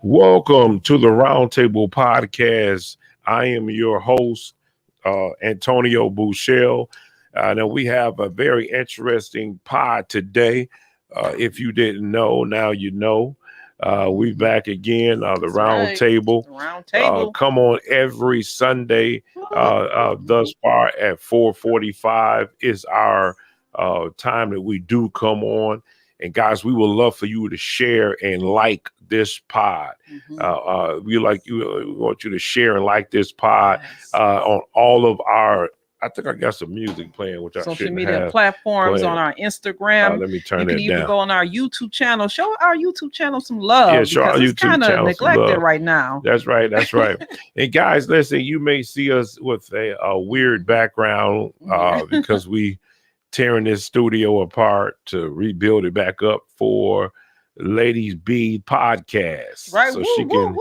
Welcome to the Roundtable Podcast. I am your host, Antonio Bushell. Now we have a very interesting pod today. If you didn't know, now you know. We back again, the Roundtable. Roundtable. Come on every Sunday. Thus far at 4:45 is our time that we do come on. And guys, we would love for you to share and like this pod. We want you to share and like this pod on all of our. I think I got some music playing, which social I shouldn't media have platforms playing. on our Instagram. Let me turn you that can even down. go on our YouTube channel. Show our YouTube channel some love. Yeah, show our because it's YouTube kind of channel some neglected love. right now. That's right. That's right. And guys, listen, you may see us with a weird background because we tearing this studio apart to rebuild it back up for Ladies B podcast. Right. So she can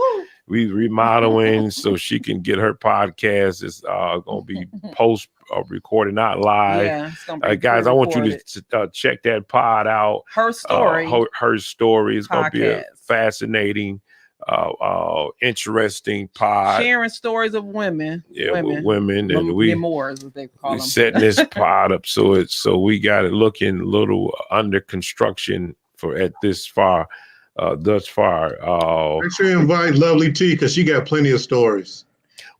we remodeling so she can get her podcast. It's gonna be post recorded, not live. Yeah, it's gonna be guys, I want you to check that pod out. Her story. Her story is gonna be a Podcast. fascinating, interesting pod. Sharing stories of women. Yeah, women, and we memoirs, as they call them. setting this pod up so we got it looking a little under construction for at this far. Thus far, make sure you invite Lovely T because she got plenty of stories.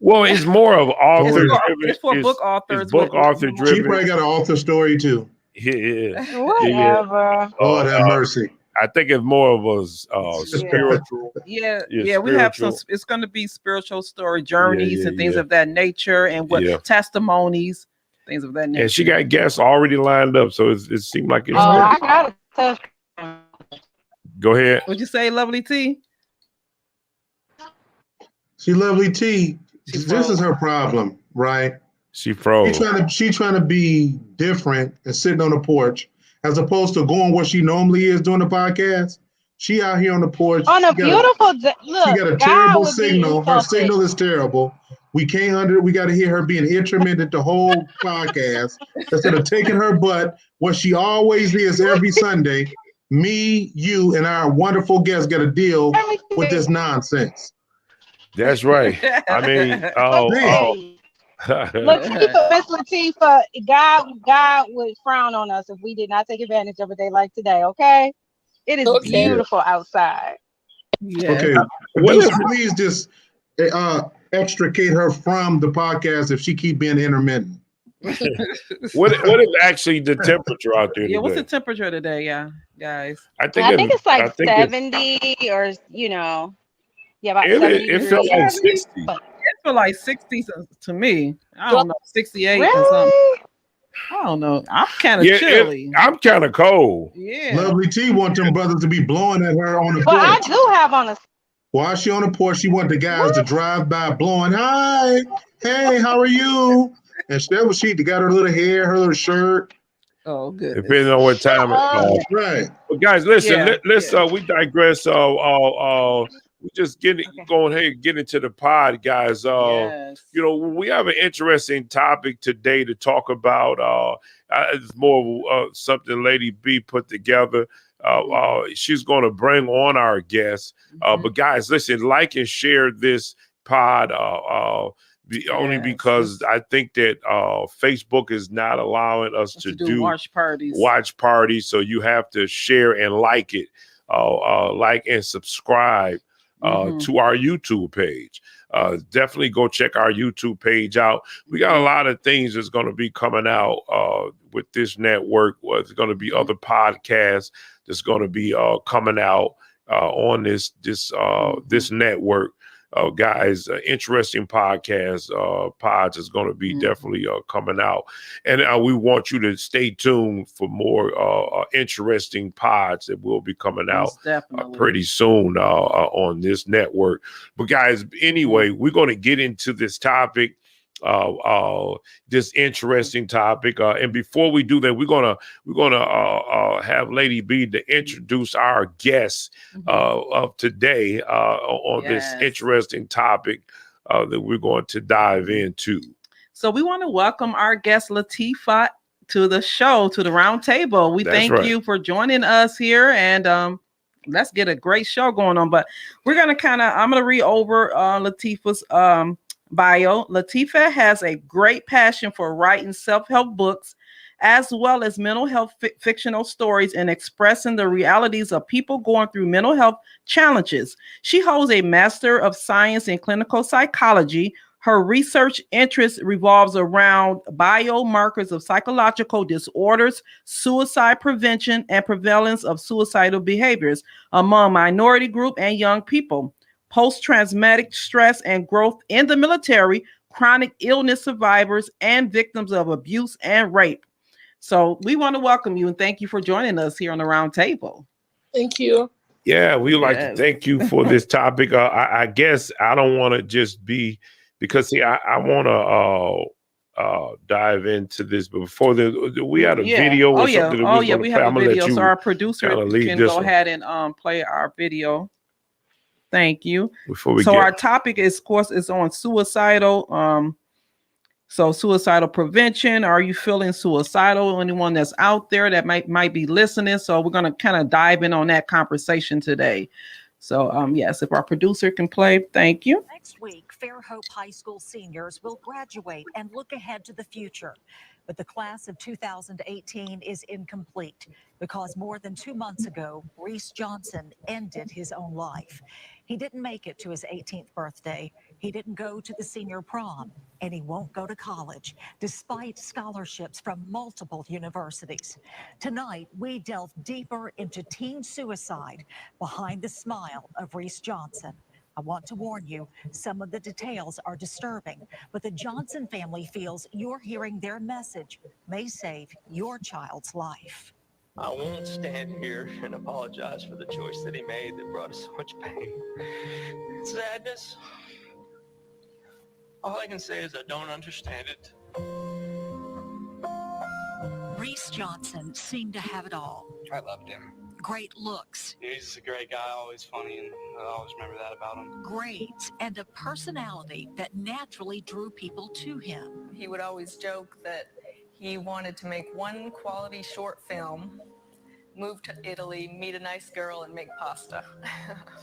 Well, it's more of author driven. It's for book authors. It's book author driven. She probably got an author story too. Yeah. Whatever. Lord have mercy. I think it's more of a spiritual. Yeah, Yeah, we have spiritual. some. It's going to be spiritual story journeys and things yeah. of that nature, and what Yeah. testimonies, things of that nature. And she got guests already lined up, so it seemed like it's. I got a Go ahead. What'd you say, Lovely T? She Lovely T. She This froze. is her problem, right? She froze. She trying to be different and sitting on the porch as opposed to going where she normally is doing the podcast. She out here on the porch. on a beautiful day. Look, She got a God terrible would be signal. Her insulted. signal is terrible. We can't we got to hear her being intermittent the whole podcast instead of taking her butt where she always is every Sunday. Me, you, and our wonderful guests got to deal with this nonsense. That's right. I mean, Look, Miss Latifah, God would frown on us if we did not take advantage of a day like today. Okay, it is beautiful outside. Yeah. Okay, producer, please just extricate her from the podcast if she keep being intermittent. what is actually the temperature out there today? Yeah, what's the temperature today, guys? I think it's like 70 or about 70. It felt like 60. It felt like 60 to me. I don't know, 68 Really? or something. I don't know. I'm kind of chilly. I'm kind of cold. Yeah. Lovely T want them brothers to be blowing at her on the But I porch. do have on a. While she on the porch, she want the guys to drive by blowing, hi, hey, how are you? And that was she got her little hair, her little shirt. Oh, good. Depending on what time it is. Right. But guys, listen, Yeah, let's we digress. We just get into the pod, guys. Yes. We have an interesting topic today to talk about. It's more something Lady B put together. She's going to bring on our guests. But guys, listen, like and share this pod. Only because I think that Facebook is not allowing us to do watch parties. So you have to share and like it, like and subscribe to our YouTube page. Definitely go check our YouTube page out. We got a lot of things that's going to be coming out with this network. There's going to be other podcasts that's going to be coming out on this network. guys, interesting podcast. Pods is going to be definitely coming out, and we want you to stay tuned for more interesting pods that will be coming out pretty soon on this network. But guys, anyway, we're going to get into this topic. This interesting topic, and before we do that, we're gonna have Lady B to introduce our guest of today on this interesting topic that we're going to dive into. So we want to welcome our guest Latifah to the show, to the round table. We thank you for joining us here, and let's get a great show going on. But we're gonna I'm gonna read over Latifah's bio. Latifah has a great passion for writing self-help books, as well as mental health fictional stories, and expressing the realities of people going through mental health challenges. She holds a Master of Science in Clinical Psychology. Her research interest revolves around biomarkers of psychological disorders, suicide prevention, and prevalence of suicidal behaviors among minority group and young people, post-traumatic stress and growth in the military, chronic illness survivors, and victims of abuse and rape. So we want to welcome you and thank you for joining us here on the round table. Thank you. Yeah, we like to thank you for this topic. I guess I don't want to just be, because see, I want to dive into this, but before we had a video or something. We have a video. So our producer can go ahead and play our video. Thank you. Our topic is, of course, is on suicidal. So suicidal prevention. Are you feeling suicidal? Anyone that's out there that might be listening. So we're going to kind of dive in on that conversation today. So yes, if our producer can play, thank you. Next week, Fairhope High School seniors will graduate and look ahead to the future. But the class of 2018 is incomplete because more than 2 months ago, Reese Johnson ended his own life. He didn't make it to his 18th birthday. He didn't go to the senior prom, and he won't go to college, despite scholarships from multiple universities. Tonight, we delve deeper into teen suicide behind the smile of Reese Johnson. I want to warn you, some of the details are disturbing, but the Johnson family feels you're hearing their message may save your child's life. I won't stand here and apologize for the choice that he made that brought us so much pain and sadness. All I can say is I don't understand it. Reese Johnson seemed to have it all. I loved him. Great looks. He's a great guy, always funny, and I always remember that about him. Grades and a personality that naturally drew people to him. He would always joke that he wanted to make one quality short film, move to Italy, meet a nice girl, and make pasta.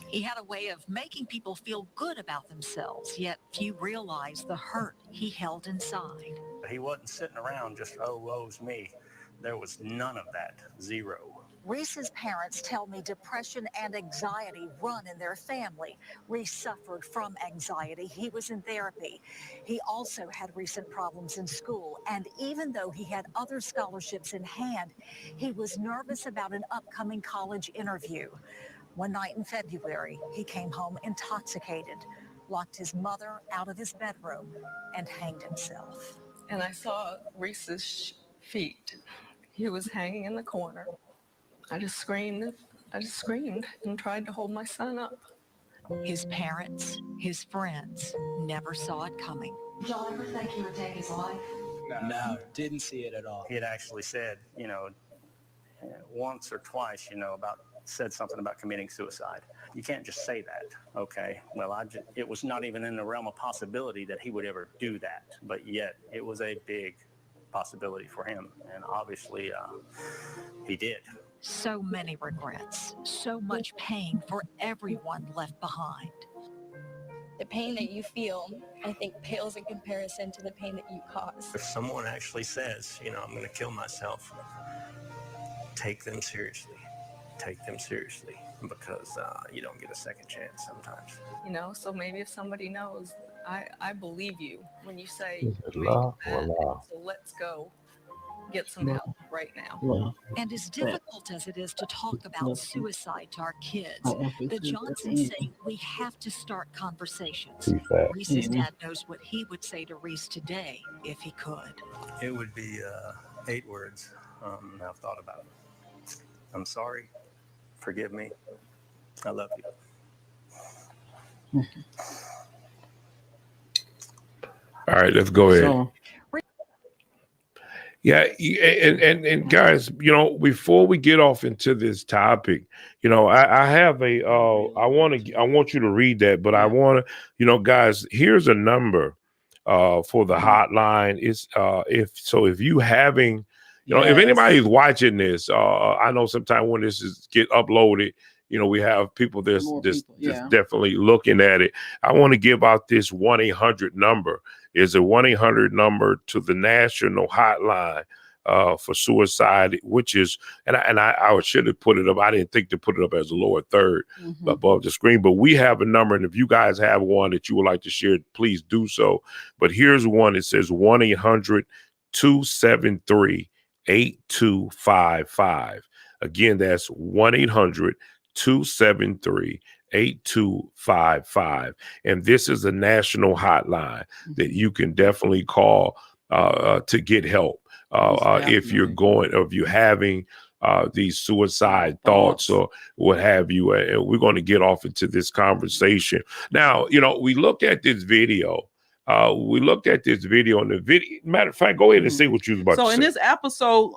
He had a way of making people feel good about themselves, yet few realized the hurt he held inside. He wasn't sitting around just, oh, woe's me. There was none of that, zero. Reese's parents tell me depression and anxiety run in their family. Reese suffered from anxiety. He was in therapy. He also had recent problems in school, and even though he had other scholarships in hand, he was nervous about an upcoming college interview. One night in February, he came home intoxicated, locked his mother out of his bedroom, and hanged himself. And I saw Reese's feet. He was hanging in the corner. I just screamed and tried to hold my son up. His parents, his friends, never saw it coming. Did y'all ever think he would take his life? No, didn't see it at all. He had actually said, once or twice, said something about committing suicide. You can't just say that, okay? Well, it was not even in the realm of possibility that he would ever do that, but yet it was a big possibility for him, and obviously he did. So many regrets, so much pain for everyone left behind. The pain that you feel, I think, pales in comparison to the pain that you cause. If someone actually says, I'm going to kill myself, take them seriously. Take them seriously, because you don't get a second chance sometimes. So maybe if somebody knows, I believe you when you say, Allah. so let's go get some help right now. And as difficult as it is to talk about suicide to our kids, the Johnsons say we have to start conversations. Reese's dad knows what he would say to Reese today if he could. It would be 8 words. I've thought about it. I'm sorry. Forgive me. I love you. All right, let's go ahead. Yeah, and guys, before we get off into this topic, I have a I want you to read that, but I want to, guys, here's a number for the hotline. It's if you having, if anybody's watching this, I know sometimes when this is get uploaded, we have people that's definitely looking at it. I want to give out this 1-800 number. Is a 1-800 number to the national hotline for suicide, which is, and I should have put it up. I didn't think to put it up as a lower third above the screen, but we have a number. And if you guys have one that you would like to share, please do so. But here's one. It says 1-800-273-8255. Again, that's 1-800-273-8255. And this is a national hotline that you can definitely call to get help if you're having these suicide thoughts or what have you. And we're going to get off into this conversation. Now, we looked at this video. And the video, matter of fact, go ahead and say what you was about to say. So in this episode,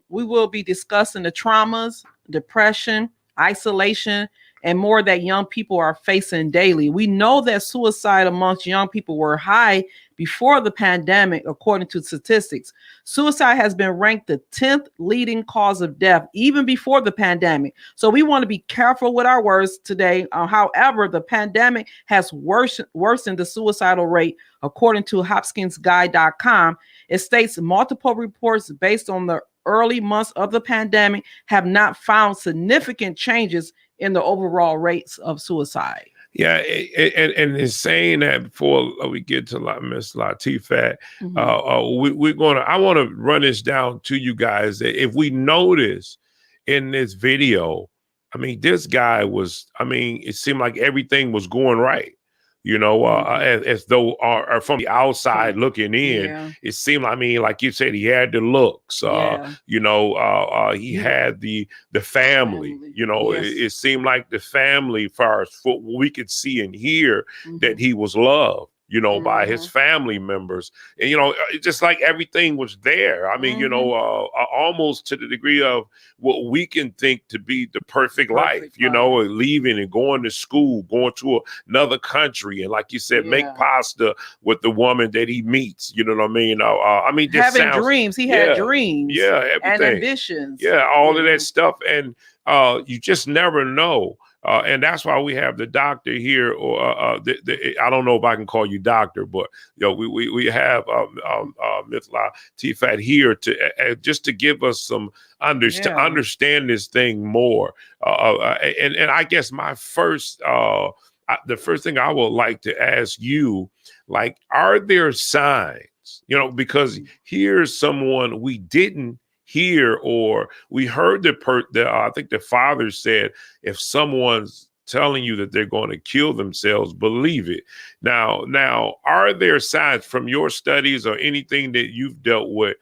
we will be discussing the traumas, depression, isolation, and more that young people are facing daily. We know that suicide amongst young people were high before the pandemic, according to statistics. Suicide has been ranked the 10th leading cause of death, even before the pandemic. So we want to be careful with our words today. However, the pandemic has worsened the suicidal rate, according to hopkinsguide.com. It states multiple reports based on the early months of the pandemic have not found significant changes in the overall rates of suicide. Yeah, and in saying that, before we get to Miss Latifat, I want to run this down to you guys. If we notice in this video, this guy was, it seemed like everything was going right. As though from the outside looking in, it seemed, like you said, he had the looks, he had the family, it seemed like the family, far as what we could see and hear, that he was loved, by his family members. And, it's just like everything was there. Almost to the degree of what we can think to be the perfect life, leaving and going to school, going to another country. And like you said, make pasta with the woman that he meets, having dreams. He had dreams. Yeah. Everything. And ambitions. Yeah. All of that stuff. And you just never know. And that's why we have the doctor here, or I don't know if I can call you doctor, but we have Ms. Latifat here to just to give us some understand this thing more. And I guess my first the first thing I would like to ask you, are there signs? Because here's someone we didn't hear, or we heard I think the father said, if someone's telling you that they're going to kill themselves, believe it. Now, are there signs from your studies or anything that you've dealt with?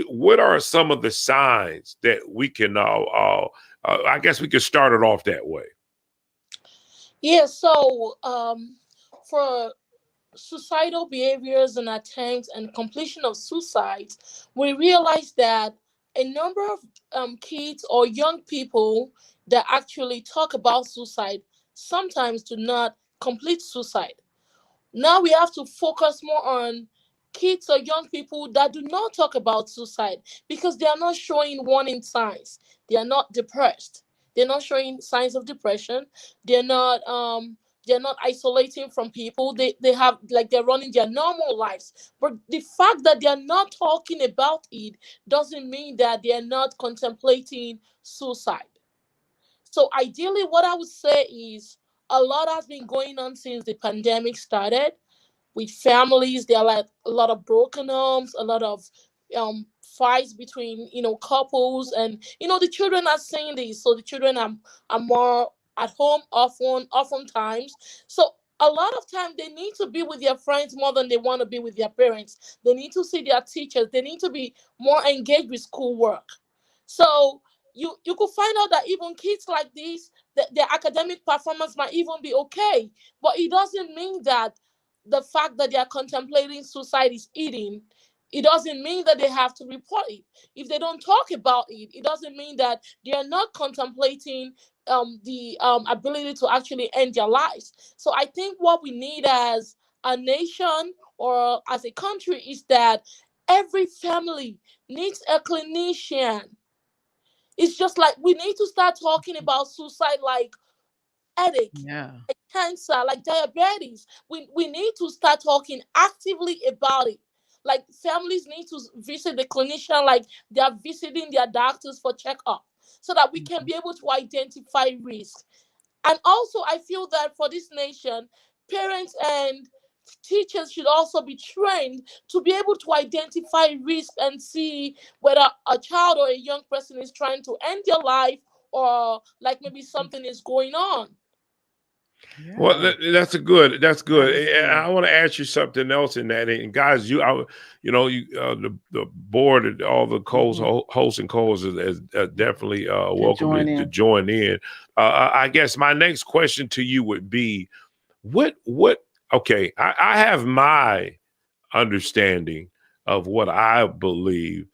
What are some of the signs that we can, I guess we could start it off that way. Yeah. So, for suicidal behaviors and attempts and completion of suicides, we realize that a number of kids or young people that actually talk about suicide sometimes do not complete suicide. Now we have to focus more on kids or young people that do not talk about suicide, because they are not showing warning signs. They are not depressed. They're not showing signs of depression. They're not isolating from people. They have, they're running their normal lives. But the fact that they're not talking about it doesn't mean that they're not contemplating suicide. So ideally, what I would say is a lot has been going on since the pandemic started with families. There are a lot of broken homes, a lot of fights between couples, and the children are saying this, so the children are more at home oftentimes. So a lot of time they need to be with their friends more than they want to be with their parents. They need to see their teachers. They need to be more engaged with schoolwork. So you could find out that even kids like this, their academic performance might even be okay, but it doesn't mean that the fact that they are contemplating suicide is eating, it doesn't mean that they have to report it. If they don't talk about it, it doesn't mean that they are not contemplating the ability to actually end their lives. So I think what we need as a nation or as a country is that every family needs a clinician. It's just like we need to start talking about suicide like headache, Yeah. like cancer, like diabetes. We need to start talking actively about it. Like families need to visit the clinician like they are visiting their doctors for checkup, so that we can be able to identify risk. And also, I feel that for this nation, parents and teachers should also be trained to be able to identify risk and see whether a child or a young person is trying to end their life, or like maybe something is going on. Well, Yeah. that's a good. That's good. And Understand. I want to ask you something else in that. And guys, the board and all the hosts and co-hosts is definitely To welcome join to in. join in. I guess my next question to you would be, what? Okay, I have my understanding of what I believe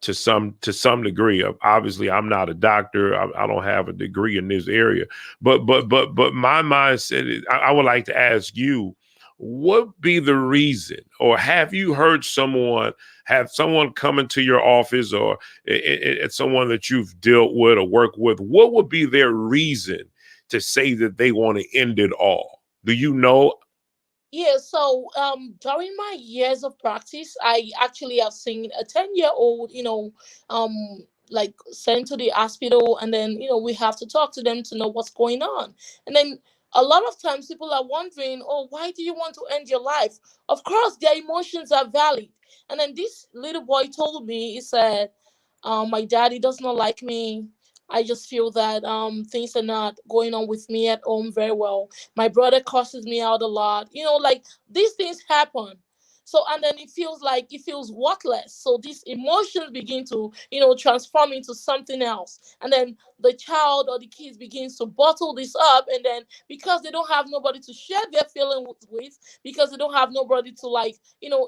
to some degree. Obviously, I'm not a doctor. I don't have a degree in this area, but my mindset is, I would like to ask you, what be the reason, or have you heard have someone come into your office, or it's someone that you've dealt with or worked with? What would be their reason to say that they want to end it all? Do you know? Yeah, so during my years of practice, I actually have seen a 10-year-old, like sent to the hospital, and then, we have to talk to them to know what's going on. And then a lot of times people are wondering, oh, why do you want to end your life? Of course, their emotions are valid. And then this little boy told me, he said, my daddy does not like me. I just feel that things are not going on with me at home very well. My brother curses me out a lot. Like these things happen. So and then it feels worthless. So these emotions begin to, transform into something else. And then the child or the kids begins to bottle this up, and then because they don't have nobody to share their feeling with, because they don't have nobody to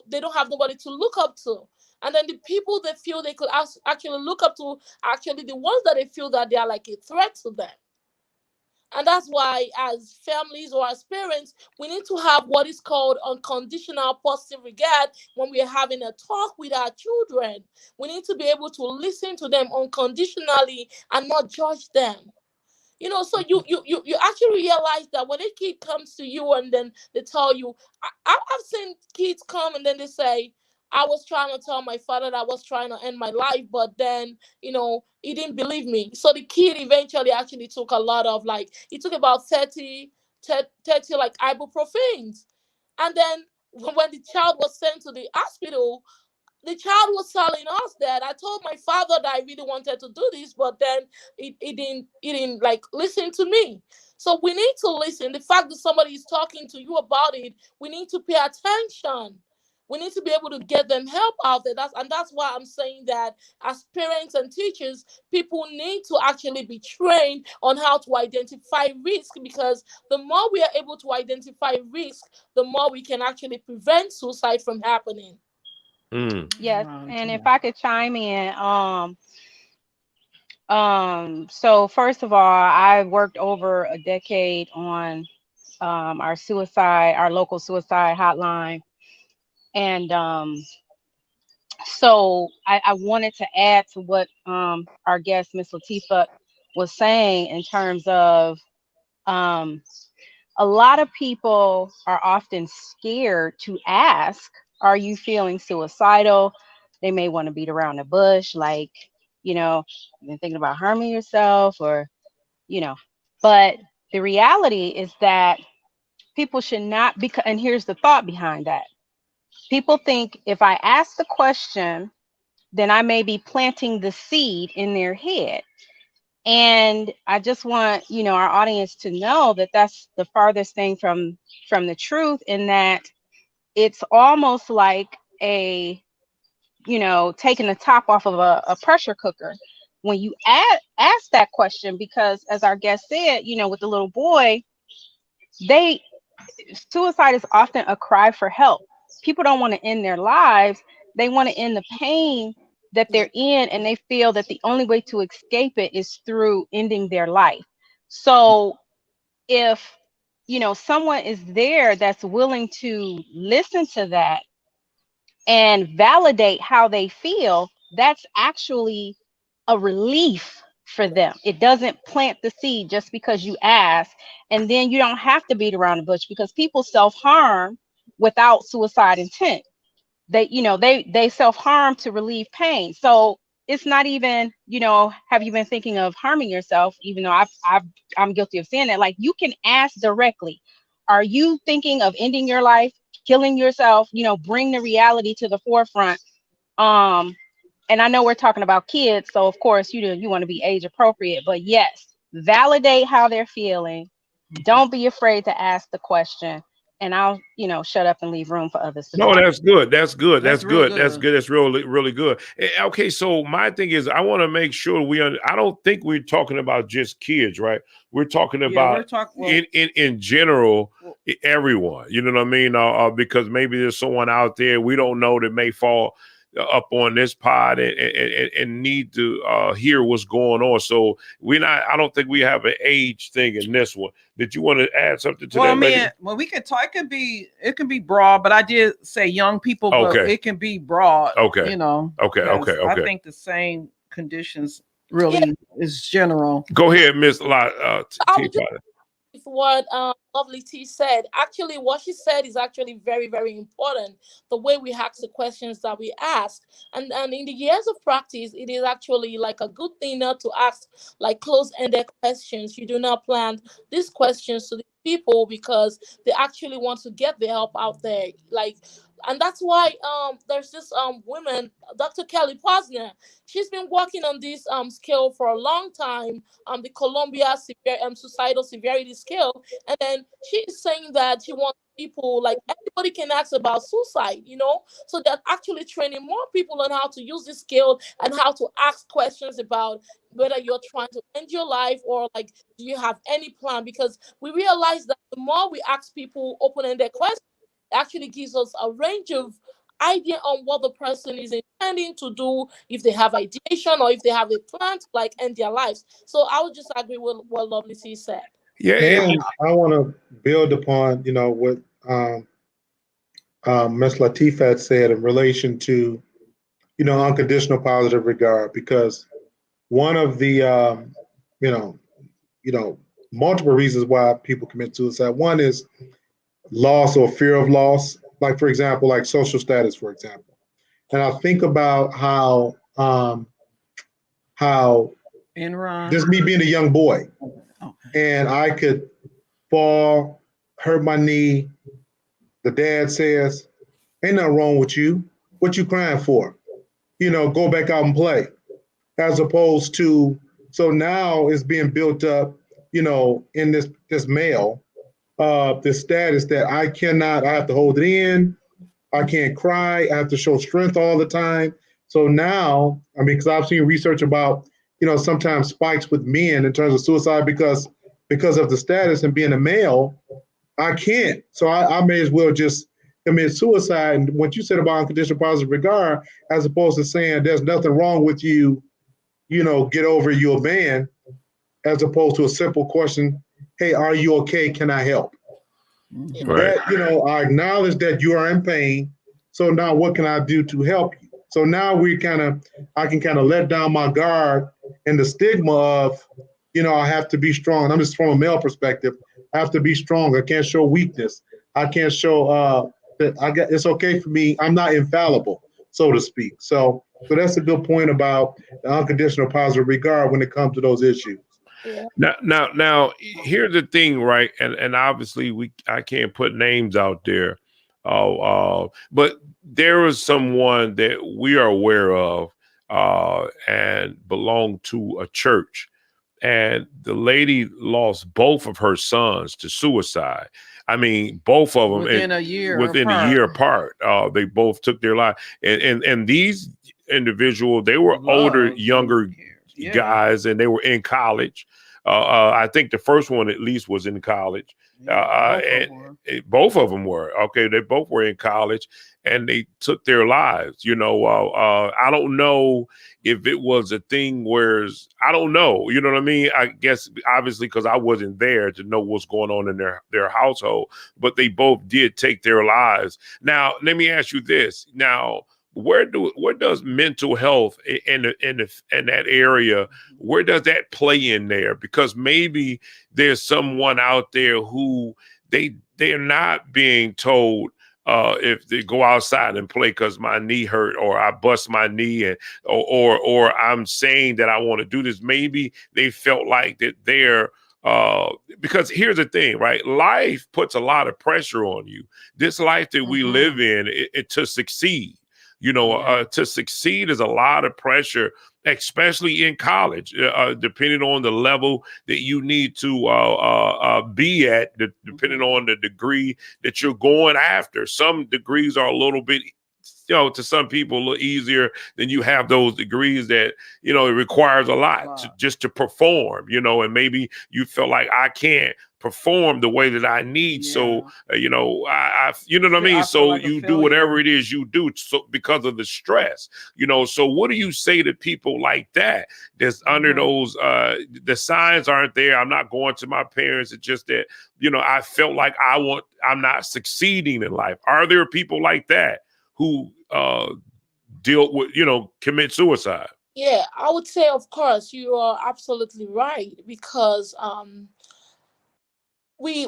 they don't have nobody to look up to. And then the people they feel they could actually look up to, actually the ones that they feel that they are like a threat to them. And that's why, as families or as parents, we need to have what is called unconditional positive regard when we are having a talk with our children. We need to be able to listen to them unconditionally and not judge them. So you actually realize that when a kid comes to you and then they tell you, I've seen kids come and then they say, I was trying to tell my father that I was trying to end my life, but then he didn't believe me. So the kid eventually actually took a lot of, like, he took about 30 like ibuprofens. And then when the child was sent to the hospital, the child was telling us that I told my father that I really wanted to do this, but then it didn't like listen to me. So we need to listen. The fact that somebody is talking to you about it, we need to pay attention. We need to be able to get them help out there. That's why I'm saying that as parents and teachers, people need to actually be trained on how to identify risk, because the more we are able to identify risk, the more we can actually prevent suicide from happening. Mm. Yes, Wow. and if I could chime in, so first of all, I worked over a decade on our local suicide hotline, and so I wanted to add to what our guest, Miss Latifa, was saying in terms of um, a lot of people are often scared to ask, are you feeling suicidal? They may want to beat around the bush, like, you've been thinking about harming yourself, or, you know, but the reality is that people should not be, and here's the thought behind that. People think if I ask the question, then I may be planting the seed in their head. And I just want, our audience to know that that's the farthest thing from the truth, in that it's almost like taking the top off of a pressure cooker when you ask that question, because as our guest said, with the little boy, suicide is often a cry for help. People don't want to end their lives. They want to end the pain that they're in, and they feel that the only way to escape it is through ending their life. So if someone is there that's willing to listen to that and validate how they feel, that's actually a relief for them. It doesn't plant the seed just because you ask, and then you don't have to beat around the bush, because people self-harm without suicide intent. They self-harm to relieve pain. So it's not even, have you been thinking of harming yourself? Even though I'm guilty of saying that. Like, you can ask directly, are you thinking of ending your life, killing yourself? Bring the reality to the forefront. And I know we're talking about kids, so of course you want to be age appropriate, but yes, validate how they're feeling. Don't be afraid to ask the question, and I'll shut up and leave room for others to No, talk. that's good. That's good. That's good. Good. That's good. That's really, really good. Okay, so my thing is, I want to make sure I don't think we're talking about just kids, right? We're talking about in general, everyone. You know what I mean? Because maybe there's someone out there we don't know that may fall up on this pod and need to hear what's going on. So I don't think we have an age thing in this one. Did you want to add something to that? Well, we could talk. It can be broad, but I did say young people, but it can be broad. Okay. Okay. I think the same conditions really is general. Go ahead, Miss With what Lovely T said, actually what she said is actually very, very important. The way we ask the questions that we ask, and in the years of practice, it is actually like a good thing not to ask like close-ended questions. You do not plant these questions to the people because they actually want to get the help out there. And that's why there's this woman, Dr. Kelly Posner. She's been working on this scale for a long time, the Columbia suicidal severity scale. And then she is saying that she wants people, like everybody can ask about suicide, so that actually training more people on how to use this scale and how to ask questions about whether you're trying to end your life or like, do you have any plan? Because we realize that the more we ask people open-ended questions, it actually gives us a range of idea on what the person is intending to do, if they have ideation or if they have a plan to like end their lives. So I would just agree with what Lovely C said. Yeah, and I want to build upon what Ms. Latifat said in relation to unconditional positive regard, because one of the multiple reasons why people commit suicide. One is loss or fear of loss, like for example, like social status, for example. And I think about how just me being a young boy, and I could fall, hurt my knee. The dad says, "Ain't nothing wrong with you. What you crying for? Go back out and play." As opposed to, so now it's being built up, in this male, this status that I have to hold it in. I can't cry. I have to show strength all the time. So now, because I've seen research about, sometimes spikes with men in terms of suicide because of the status and being a male, I can't. So I may as well just commit suicide. And what you said about unconditional positive regard, as opposed to saying there's nothing wrong with you, get over your man, as opposed to a simple question, hey, are you okay? Can I help? Right. That, I acknowledge that you are in pain. So now what can I do to help you? So now I can kind of let down my guard and the stigma of, I have to be strong. I'm just from a male perspective. I have to be strong. I can't show weakness. I can't show that it's okay for me. I'm not infallible, so to speak. So that's a good point about the unconditional positive regard when it comes to those issues. Yeah. Now, here's the thing, right? And obviously I can't put names out there, but there is someone that we are aware of and belonged to a church. And the lady lost both of her sons to suicide. I mean, both of them within a year apart. They both took their life. And these individuals, they were older, younger guys, and they were in college. I think the first one at least was in college. Both of them were. Okay, they both were in college, and they took their lives. I don't know if it was a thing where I don't know. You know what I mean? I guess obviously because I wasn't there to know what's going on in their household, but they both did take their lives. Now, let me ask you this. Now, where does mental health in that area, where does that play in there? Because maybe there's someone out there who they're not being told if they go outside and play because my knee hurt, or I bust my knee, and or I'm saying that I want to do this. Maybe they felt like that they're because here's the thing, right? Life puts a lot of pressure on you. This life that we live in, to succeed. To succeed is a lot of pressure, especially in college, depending on the level that you need to be at, depending on the degree that you're going after. Some degrees are a little bit, to some people a little easier than you have those degrees that, it requires a lot just to perform, and maybe you feel like I can't perform the way that I need. So, I you know what I mean? So like you do whatever it is you do because of the stress, so what do you say to people like that? That's under those, the signs aren't there. I'm not going to my parents. It's just that, I felt like I'm not succeeding in life. Are there people like that who deal with, commit suicide? Yeah, I would say, of course, you are absolutely right, because we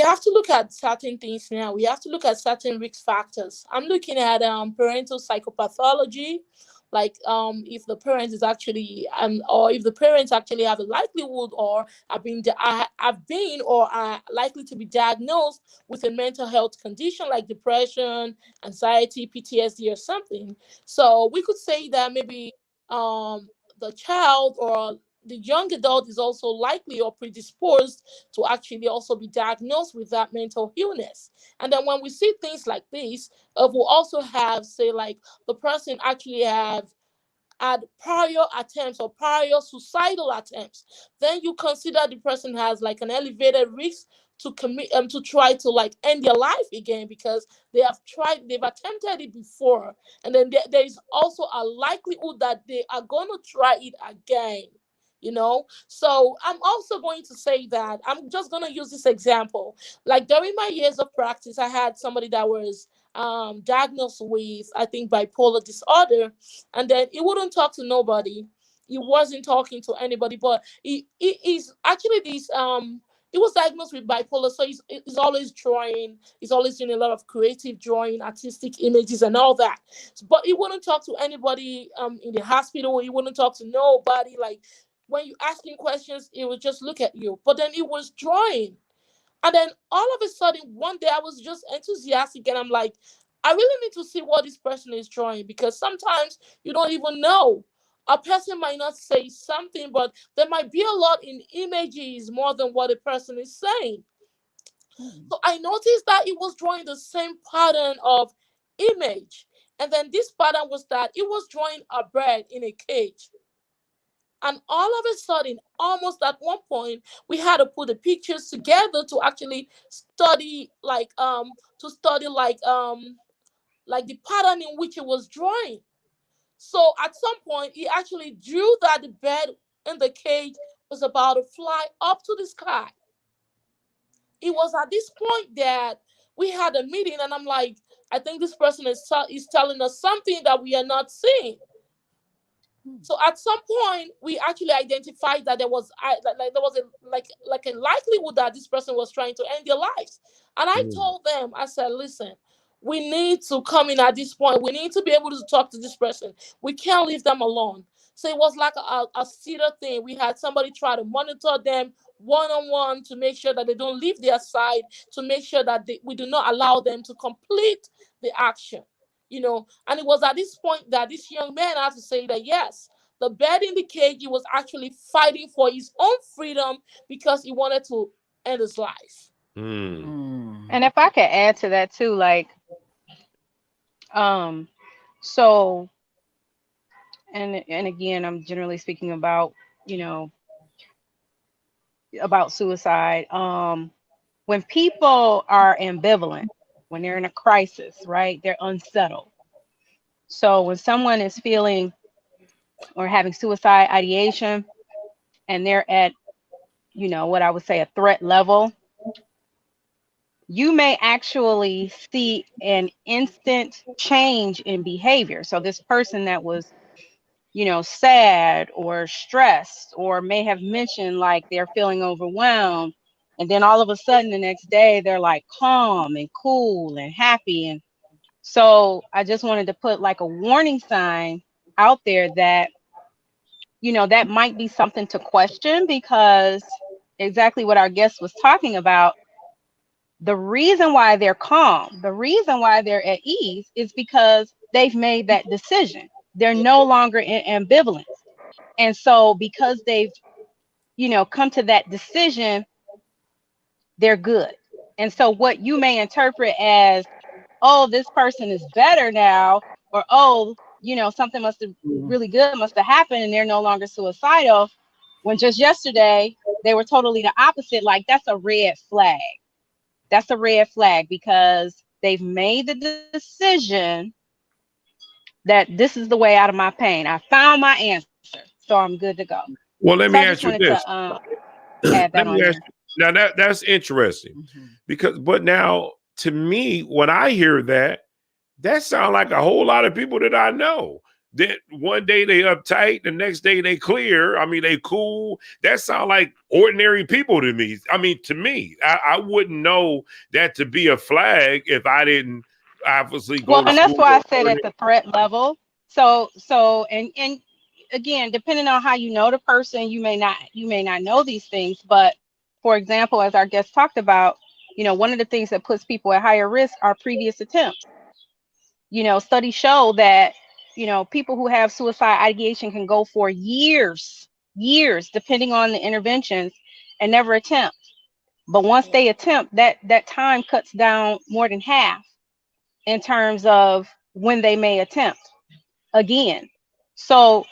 have to look at certain things now. We have to look at certain risk factors. I'm looking at parental psychopathology, like if the parent is actually or if the parents actually have a likelihood or have been or are likely to be diagnosed with a mental health condition like depression, anxiety, PTSD, or something. So we could say that maybe the child or the young adult is also likely or predisposed to actually also be diagnosed with that mental illness. And then when we see things like this, we'll also have, say, like the person actually have had prior attempts or prior suicidal attempts, then you consider the person has like an elevated risk to commit to try to like end their life again, because they've attempted it before, and then there is also a likelihood that they are going to try it again. So I'm also going to say that I'm just going to use this example. Like during my years of practice, I had somebody that was diagnosed with, I think, bipolar disorder, and then he wouldn't talk to nobody. He wasn't talking to anybody, but he's actually this he was diagnosed with bipolar, so he's always drawing. He's always doing a lot of creative drawing, artistic images, and all that. But he wouldn't talk to anybody in the hospital. He wouldn't talk to nobody. Like when you ask him questions, he would just look at you. But then he was drawing. And then all of a sudden, one day I was just enthusiastic, and I'm like, I really need to see what this person is drawing, because sometimes you don't even know. A person might not say something, but there might be a lot in images more than what a person is saying. So I noticed that it was drawing the same pattern of image. And then this pattern was that it was drawing a bird in a cage. And all of a sudden, almost at one point, we had to put the pictures together to actually study like the pattern in which it was drawing. So at some point, he actually drew that the bird in the cage was about to fly up to the sky. It was at this point that we had a meeting, and I'm like, I think this person is telling us something that we are not seeing. So at some point, we actually identified that there was a likelihood that this person was trying to end their lives. And I told them, I said, listen, we need to come in at this point. We need to be able to talk to this person. We can't leave them alone. So it was like a cedar thing. We had somebody try to monitor them one-on-one to make sure that they don't leave their side, to make sure that we do not allow them to complete the action. And it was at this point that this young man had to say that yes, the bed in the cage, he was actually fighting for his own freedom because he wanted to end his life. And if I could add to that too, like, so, and again, I'm generally speaking about, you know, about suicide. When people are ambivalent, when they're in a crisis, right? They're unsettled. So when someone is feeling or having suicide ideation and they're at, what I would say a threat level, you may actually see an instant change in behavior. So this person that was, sad or stressed, or may have mentioned like they're feeling overwhelmed. And then all of a sudden the next day they're like calm and cool and happy. And so I just wanted to put like a warning sign out there that, that might be something to question, because exactly what our guest was talking about, the reason why they're calm, the reason why they're at ease is because they've made that decision. They're no longer in ambivalence. And so because they've, come to that decision, they're good. And so what you may interpret as, oh, this person is better now, or oh, something must have really good must have happened and they're no longer suicidal, when just yesterday they were totally the opposite. Like, that's a red flag. That's a red flag, because they've made the decision that this is the way out of my pain. I found my answer, so I'm good to go. Well, let So me I just ask you wanted this. to add Let that on me ask there. you, now that's interesting, but now to me, when I hear that, that sounds like a whole lot of people that I know. That one day they uptight, the next day they clear. I mean, they cool. That sounds like ordinary people to me. I mean, to me, I wouldn't know that to be a flag if I didn't obviously go Well, to and that's school. why I said at the threat level. And again, depending on how you know the person, you may not know these things. But for example, as our guest talked about, one of the things that puts people at higher risk are previous attempts. Studies show that, people who have suicide ideation can go for years, depending on the interventions, and never attempt. But once they attempt, that time cuts down more than half in terms of when they may attempt again. So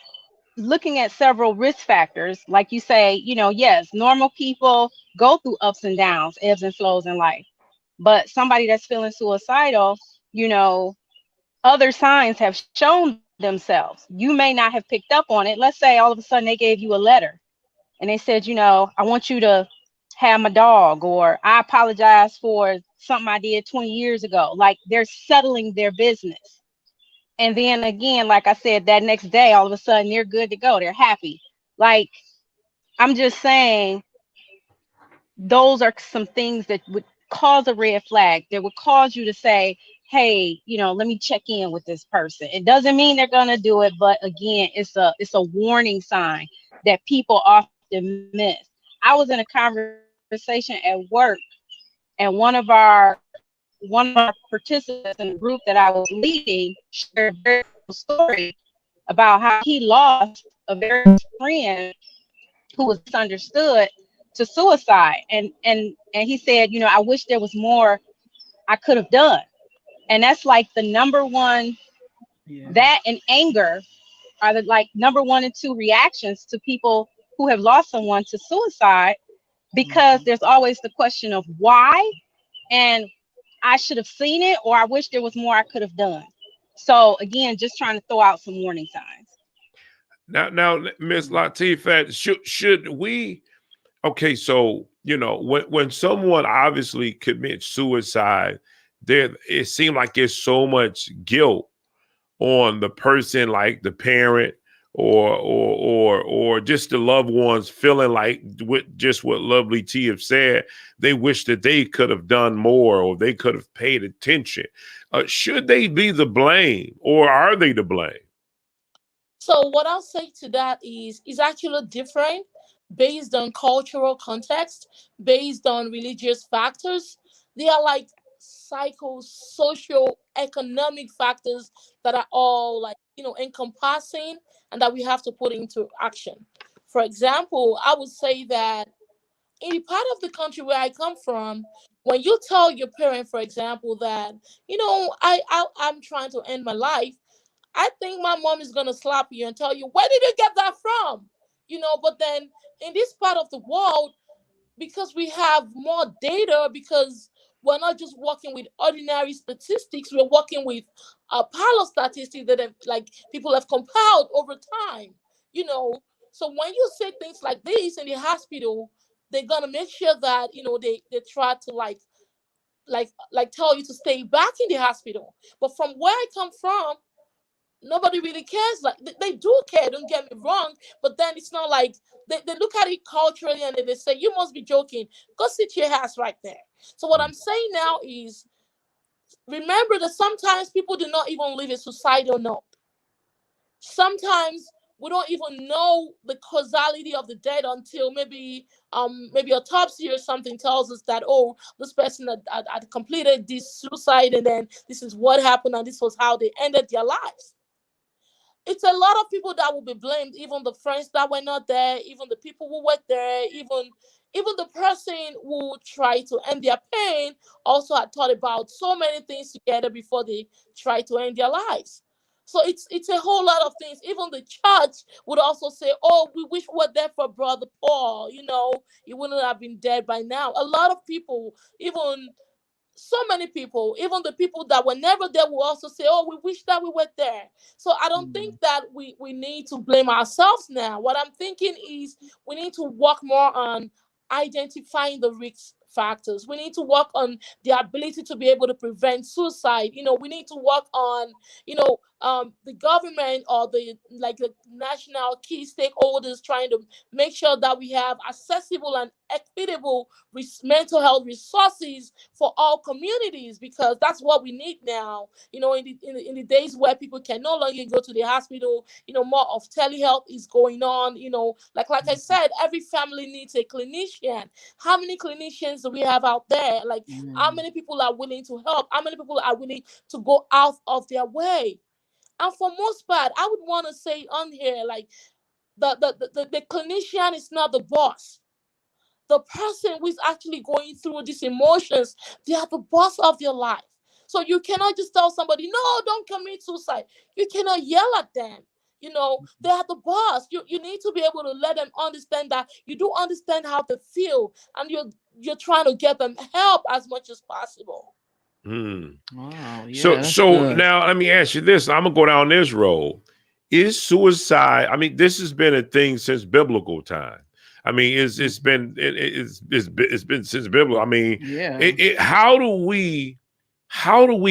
looking at several risk factors, like you say, yes, normal people go through ups and downs, ebbs and flows in life. But somebody that's feeling suicidal, you know, other signs have shown themselves. You may not have picked up on it. Let's say all of a sudden they gave you a letter and they said, I want you to have my dog, or I apologize for something I did 20 years ago. Like, they're settling their business. And then again, like I said, that next day, all of a sudden they're good to go. They're happy. Like, I'm just saying, those are some things that would cause a red flag, that would cause you to say, hey, let me check in with this person. It doesn't mean they're going to do it, but again, it's a warning sign that people often miss. I was in a conversation at work, and one of our participants in the group that I was leading shared a very personal story about how he lost a very close friend who was misunderstood to suicide. And he said, I wish there was more I could have done. And that's like the number one, that and anger are the like number one and two reactions to people who have lost someone to suicide, because there's always the question of why, and I should have seen it, or I wish there was more I could have done. So again, just trying to throw out some warning signs. Now, Miss Latifat, should we? Okay, so when someone obviously commits suicide, there it seemed like there's so much guilt on the person, like the parent or just the loved ones, feeling like, with just what Lovely T have said, they wish that they could have done more, or they could have paid attention. Should they be the blame, or are they to blame? So what I'll say to that is actually different based on cultural context, based on religious factors. They are like psychosocial economic factors that are all like, encompassing and that we have to put into action. For example, I would say that in the part of the country where I come from, when you tell your parent, for example, that, I'm trying to end my life, I think my mom is gonna slap you and tell you, where did you get that from? But then in this part of the world, because we have more data, because we're not just working with ordinary statistics, we're working with pile of statistics that like people have compiled over time. So when you say things like this in the hospital, they're gonna make sure that they try to like tell you to stay back in the hospital. But from where I come from, nobody really cares. Like they do care, don't get me wrong, but then it's not like they look at it culturally and they say, you must be joking, go sit your ass right there. So what I'm saying now is, remember that sometimes people do not even live a suicidal note. Sometimes we don't even know the causality of the death until maybe autopsy or something tells us that, oh, this person had completed this suicide, and then this is what happened, and this was how they ended their lives. It's a lot of people that will be blamed, even the friends that were not there, even the people who were there, even the person who tried to end their pain also had thought about so many things together before they tried to end their lives. So it's a whole lot of things. Even the church would also say, oh, we wish we were there for Brother Paul. He wouldn't have been dead by now. A lot of people, even so many people, even the people that were never there, will also say, oh, we wish that we were there. So I don't think that we need to blame ourselves now. What I'm thinking is we need to work more on identifying the risk factors. We need to work on the ability to be able to prevent suicide. We need to work on, the government or the national key stakeholders trying to make sure that we have accessible and equitable mental health resources for all communities, because that's what we need now. In the days where people can no longer go to the hospital, more of telehealth is going on. Like I said, every family needs a clinician. How many clinicians do we have out there? Like, how many people are willing to help? How many people are willing to go out of their way? And for most part, I would want to say on here, like, the clinician is not the boss. The person who is actually going through these emotions, they are the boss of their life. So you cannot just tell somebody, no, don't commit suicide. You cannot yell at them. They are the boss. You need to be able to let them understand that you do understand how they feel, and you're trying to get them help as much as possible. Wow, yeah, so now let me ask you this. I'm gonna go down this road. Is suicide? I mean, this has been a thing since biblical time. I mean, it's been since biblical. I mean, how do we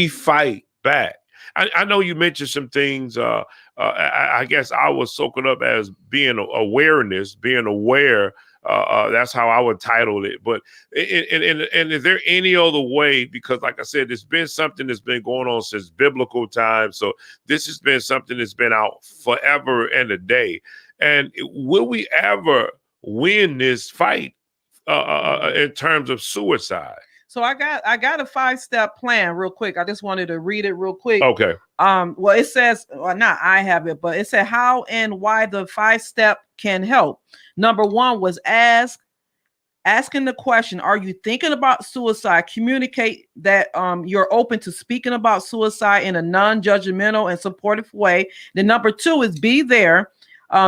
fight back? I know you mentioned some things. I guess I was soaking up as being awareness, being aware. That's how I would title it. But and is there any other way? Because like I said, it's been something that's been going on since biblical times. So this has been something that's been out forever and a day. And will we ever win this fight in terms of suicide? So I got a 5-step plan real quick. I just wanted to read it real quick. Okay. Well, it says, well, not I have it, but it said how and why the 5-step can help. Number 1 was asking the question, are you thinking about suicide? Communicate that you're open to speaking about suicide in a non-judgmental and supportive way. Then number 2 is be there.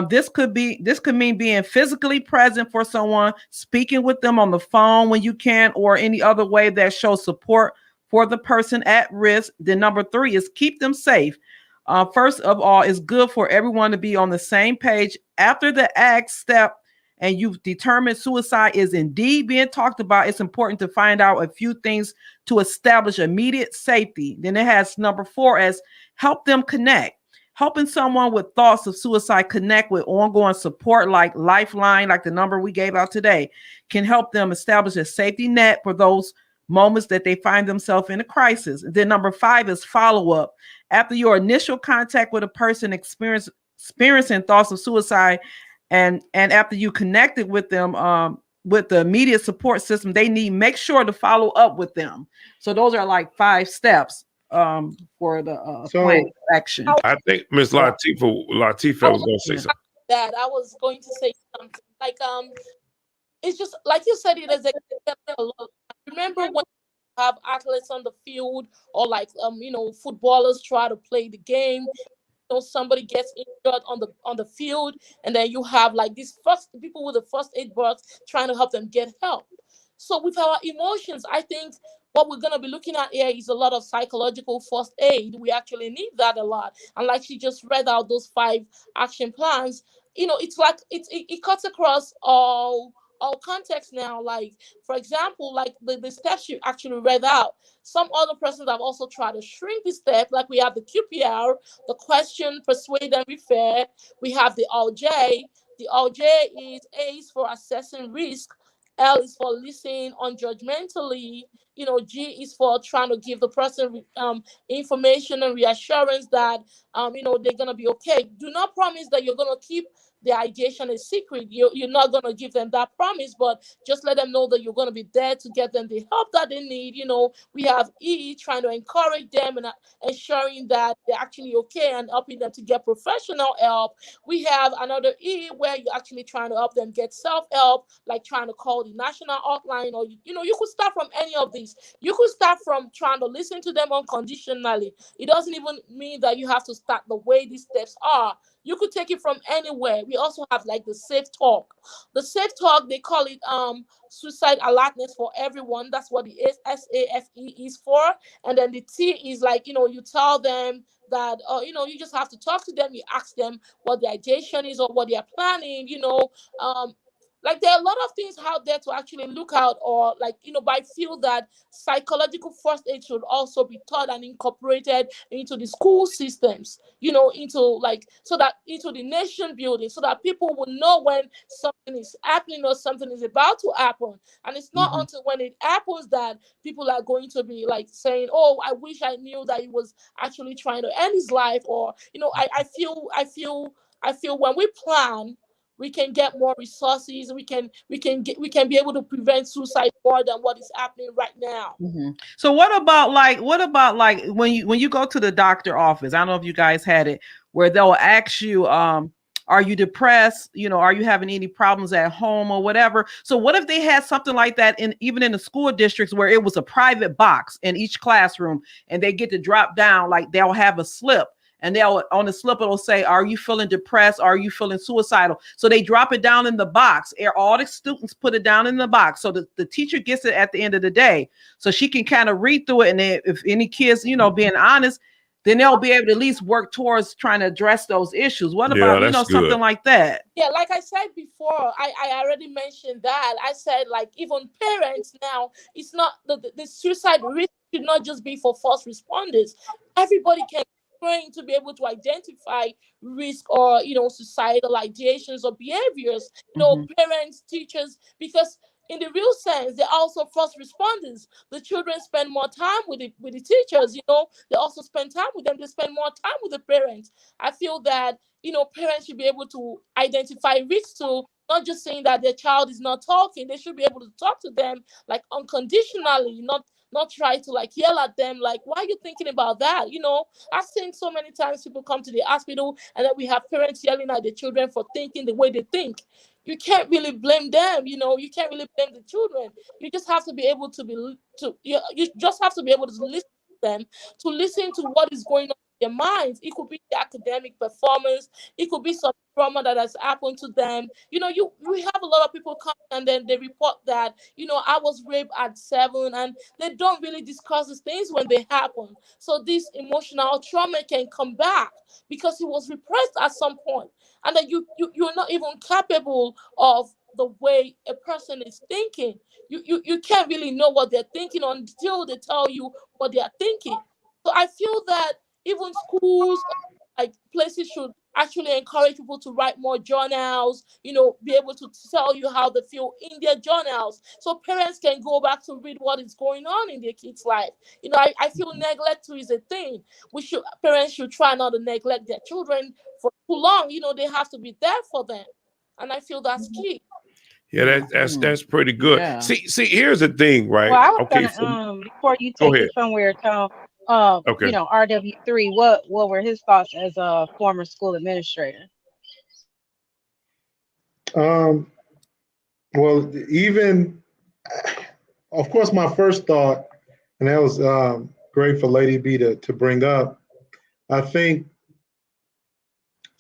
This could mean being physically present for someone, speaking with them on the phone when you can, or any other way that shows support for the person at risk. Then number 3 is keep them safe. First of all, it's good for everyone to be on the same page. After the act step and you've determined suicide is indeed being talked about, it's important to find out a few things to establish immediate safety. Then it has number 4 as help them connect. Helping someone with thoughts of suicide connect with ongoing support like Lifeline, like the number we gave out today, can help them establish a safety net for those moments that they find themselves in a crisis. And then number 5 is follow-up. After your initial contact with a person experiencing thoughts of suicide, and after you connected with them, with the immediate support system they need, make sure to follow up with them. So those are like 5 steps for the plan of action. I think Miss Latifah was going to say something. That I was going to say something like it's just like you said, it is a lot. Remember when you have athletes on the field, or like footballers try to play the game, somebody gets injured on the field, and then you have like these first people with the first aid box trying to help them get help. So with our emotions, I think what we're going to be looking at here is a lot of psychological first aid. We actually need that a lot. And like she just read out those 5 action plans, it's like it cuts across all contexts now. Like, for example, like the steps you actually read out, some other persons have also tried to shrink the step. Like we have the QPR, the question, persuade, and refer. We have the OJ. The OJ is A is for assessing risk, L is for listening unjudgmentally. G is for trying to give the person information and reassurance that they're gonna be okay. Do not promise that you're gonna keep the ideation a secret. You're not gonna give them that promise, but just let them know that you're gonna be there to get them the help that they need. We have E, trying to encourage them and ensuring that they're actually okay and helping them to get professional help. We have another E where you're actually trying to help them get self-help, like trying to call the national hotline, or you could start from any of these. You could start from trying to listen to them unconditionally. It doesn't even mean that you have to start the way these steps are. You could take it from anywhere. We also have like the safe talk. The safe talk, they call it suicide alertness for everyone. That's what the SAFE is for. And then the T is like, you tell them that you just have to talk to them. You ask them what the ideation is or what they are planning. Like there are a lot of things out there to actually look out, or like but I feel that psychological first aid should also be taught and incorporated into the school systems, into like, so that into the nation building, so that people will know when something is happening or something is about to happen. And it's not until when it happens that people are going to be like saying, oh, I wish I knew that he was actually trying to end his life. Or I feel when we plan, we can get more resources. We can be able to prevent suicide more than what is happening right now. So what about like when you go to the doctor office? I don't know if you guys had it, where they'll ask you, are you depressed? Are you having any problems at home or whatever? So what if they had something like that even in the school districts, where it was a private box in each classroom, and they get to drop down, like they'll have a slip. And they'll, on the slip, it'll say, are you feeling depressed? Are you feeling suicidal? So they drop it down in the box. All the students put it down in the box. So the teacher gets it at the end of the day. So she can kind of read through it. And if any kids, being honest, then they'll be able to at least work towards trying to address those issues. What about, something like that? Yeah, like I said before, I already mentioned that. I said, like, even parents now, it's not the suicide risk should not just be for first responders. Everybody can trained to be able to identify risk or suicidal ideations or behaviors. Parents, teachers, because in the real sense, they're also first responders. The children spend more time with the teachers. They also spend time with them. They spend more time with the parents. I feel that parents should be able to identify risks too. Not just saying that their child is not talking. They should be able to talk to them like unconditionally, not try to like yell at them like, why are you thinking about that? I've seen so many times people come to the hospital and then we have parents yelling at the children for thinking the way they think. You can't really blame them. You can't really blame the children. You just have to be able you just have to be able to listen to them, to listen to what is going on in their minds. It could be the academic performance. It could be some trauma that has happened to them. We have a lot of people come and then they report that, I was raped at 7, and they don't really discuss these things when they happen. So this emotional trauma can come back because it was repressed at some point. And then you're not even capable of the way a person is thinking. You can't really know what they're thinking until they tell you what they are thinking. So I feel that even schools, like places, should actually encourage people to write more journals, be able to tell you how they feel in their journals, so parents can go back to read what is going on in their kids' life. I feel neglect too is a thing. Parents should try not to neglect their children for too long. They have to be there for them. And I feel that's key. Yeah, that's pretty good. Yeah. See, here's the thing, right? Well, I was Okay, gonna before you go take ahead. it somewhere, Tom, Okay. RW3, what were his thoughts as a former school administrator? Well, even of course, my first thought, and that was great for Lady B to bring up. I think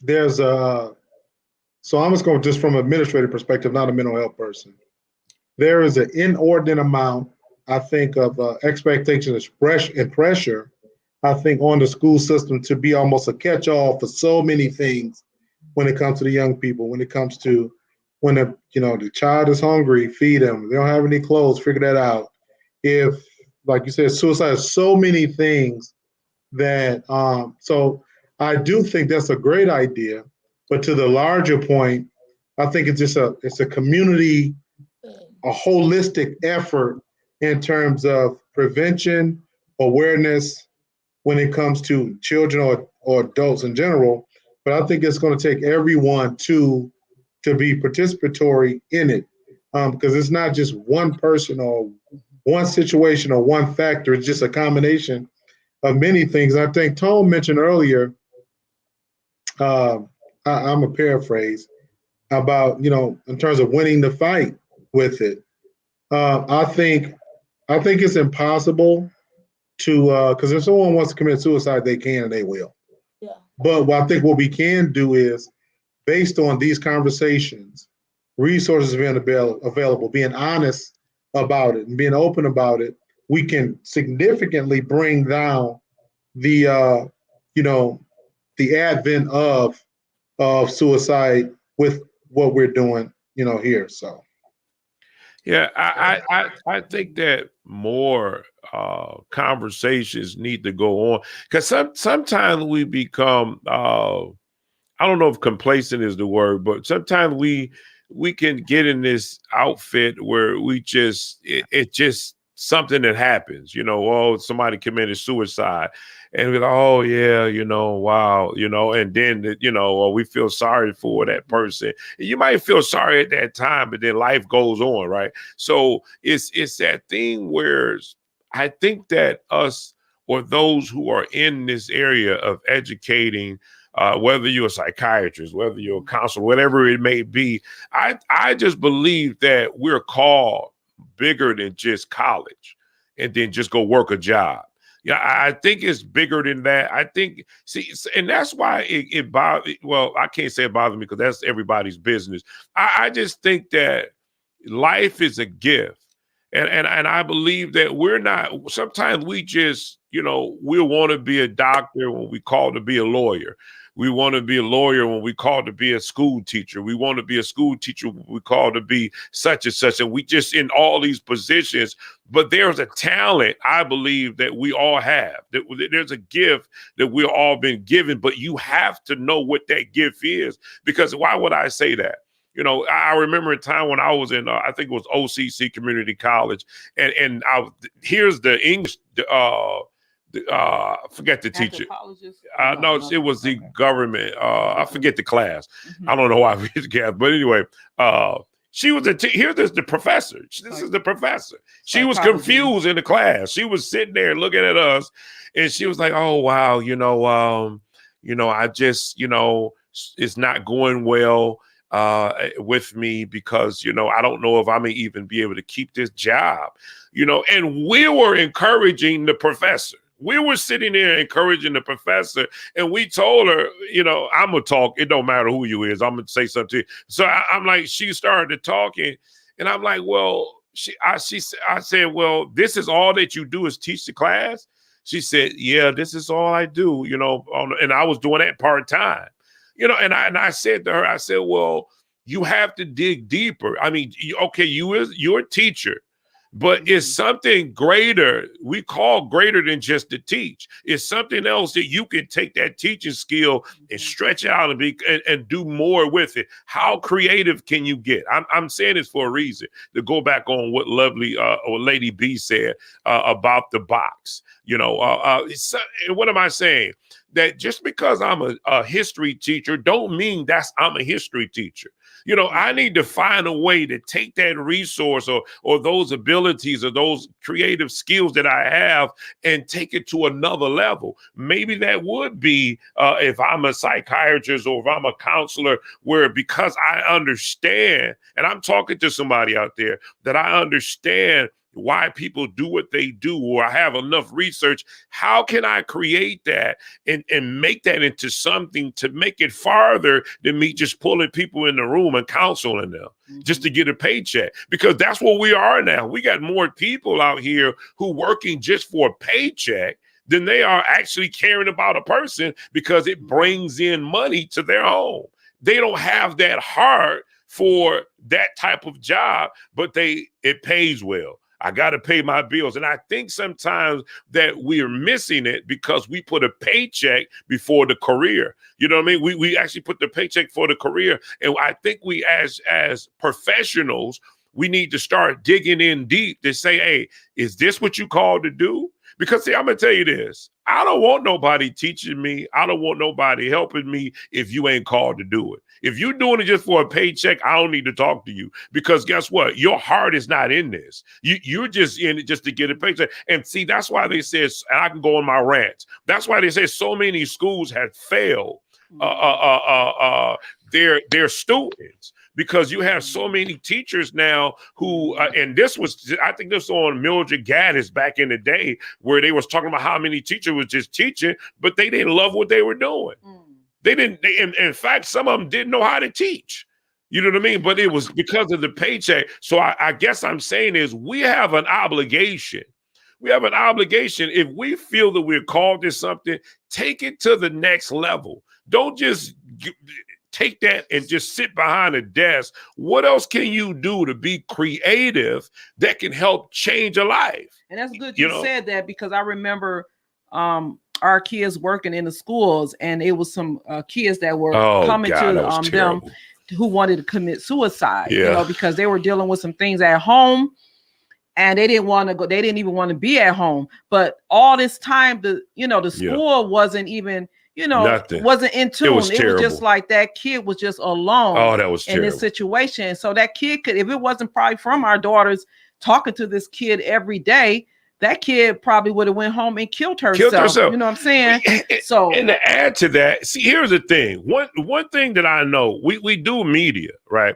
there's a so I'm just from an administrative perspective, not a mental health person. There is an inordinate amount, I think, of expectations and pressure, I think, on the school system to be almost a catch-all for so many things when it comes to the young people, when it comes to when the child is hungry, feed them. They don't have any clothes, figure that out. If, like you said, suicide is so many things that so I do think that's a great idea. But to the larger point, I think it's a community, a holistic effort in terms of prevention, awareness when it comes to children or adults in general. But I think it's going to take everyone to be participatory in it, because it's not just one person or one situation or one factor. It's just a combination of many things. I think Tone mentioned earlier, I'm a paraphrase, about, in terms of winning the fight with it. I think it's impossible to, because if someone wants to commit suicide, they can and they will. Yeah. But what I think what we can do is, based on these conversations, resources being available, being honest about it and being open about it, we can significantly bring down the the advent of suicide with what we're doing here. So Yeah, I think that more conversations need to go on, because sometimes we become I don't know if complacent is the word, but sometimes we can get in this outfit where we just it just something that happens, oh, somebody committed suicide, and we're like, oh yeah, wow, and then or we feel sorry for that person. You might feel sorry at that time, but then life goes on, right? So it's that thing where I think that us, or those who are in this area of educating, whether you're a psychiatrist, whether you're a counselor, whatever it may be, I just believe that we're called bigger than just college and then just go work a job. Yeah, I think it's bigger than that. I think, and that's why it bothers. Well, I can't say it bothers me because that's everybody's business. I just think that life is a gift. And I believe that we're not, sometimes we just, we want to be a doctor when we call to be a lawyer. We want to be a lawyer when we call to be a school teacher. We want to be a school teacher when we call to be such and such. And we just in all these positions, but there's a talent, I believe, that we all have. There's a gift that we've all been given, but you have to know what that gift is. Because why would I say that? I remember a time when I was in, I think it was OCC Community College, and here's the English, I forget the teacher. No, it was the government. I forget the class. I don't know why I forget the class, but anyway, she was here's the professor. This is the professor. She was confused in the class. She was sitting there looking at us, and she was like, "Oh wow, I just, it's not going well with me because, I don't know if I'm gonna even be able to keep this job, and we were encouraging the professor. We were sitting there encouraging the professor, and we told her, I'm gonna talk. It don't matter who you is. I'm gonna say something to you. So I'm like, she started talking, and I'm like, well, I said, well, this is all that you do is teach the class. She said, yeah, this is all I do, and I was doing that part-time. And I said to her, I said, well, you have to dig deeper. I mean, okay, you're a teacher, but it's something greater. We call greater than just to teach. It's something else that you can take that teaching skill and stretch out and do more with it. How creative can you get? I'm saying this for a reason, to go back on what lovely or Lady B said about the box. What am I saying? that just because I'm a history teacher don't mean I'm a history teacher. You know, I need to find a way to take that resource or those abilities or those creative skills that I have and take it to another level. Maybe that would be if I'm a psychiatrist or if I'm a counselor, where because I understand, and I'm talking to somebody out there, that I understand why people do what they do, or I have enough research. How can I create that and make that into something to make it farther than me just pulling people in the room and counseling them just to get a paycheck? Because that's what we are now. We got more people out here who working just for a paycheck than they are actually caring about a person because it brings in money to their home. They don't have that heart for that type of job, but it pays well. I got to pay my bills. And I think sometimes that we are missing it because we put a paycheck before the career. You know what I mean? We actually put the paycheck for the career. And I think we as professionals, we need to start digging in deep to say, hey, is this what you called to do? Because see, I'm going to tell you this. I don't want nobody teaching me. I don't want nobody helping me if you ain't called to do it. If you're doing it just for a paycheck, I don't need to talk to you, because guess what? Your heart is not in this. You're just in it just to get a paycheck. And see, that's why they say, and I can go on my rants. That's why they say so many schools have failed their students, because you have so many teachers now who, and this was, I think this was on Mildred Gaddis back in the day, where they was talking about how many teachers was just teaching, but they didn't love what they were doing. They didn't, in fact, some of them didn't know how to teach. You know what I mean? But it was because of the paycheck. So I guess I'm saying is we have an obligation. We have an obligation. If we feel that we're called to something, take it to the next level. Don't just take that and just sit behind a desk. What else can you do to be creative that can help change a life? And that's good you said that, because I remember our kids working in the schools, and it was some kids that were coming to them who wanted to commit suicide, you know, because they were dealing with some things at home and they didn't want to go. They didn't even want to be at home. But all this time, the school wasn't even, wasn't in tune. It was just like that kid was just alone. Oh, that was terrible. In this situation. So that kid could, if it wasn't probably from our daughters talking to this kid every day, that kid probably would have went home and killed herself. You know what I'm saying? So, and to add to that, see, here's the thing. One thing that I know, we do media, right?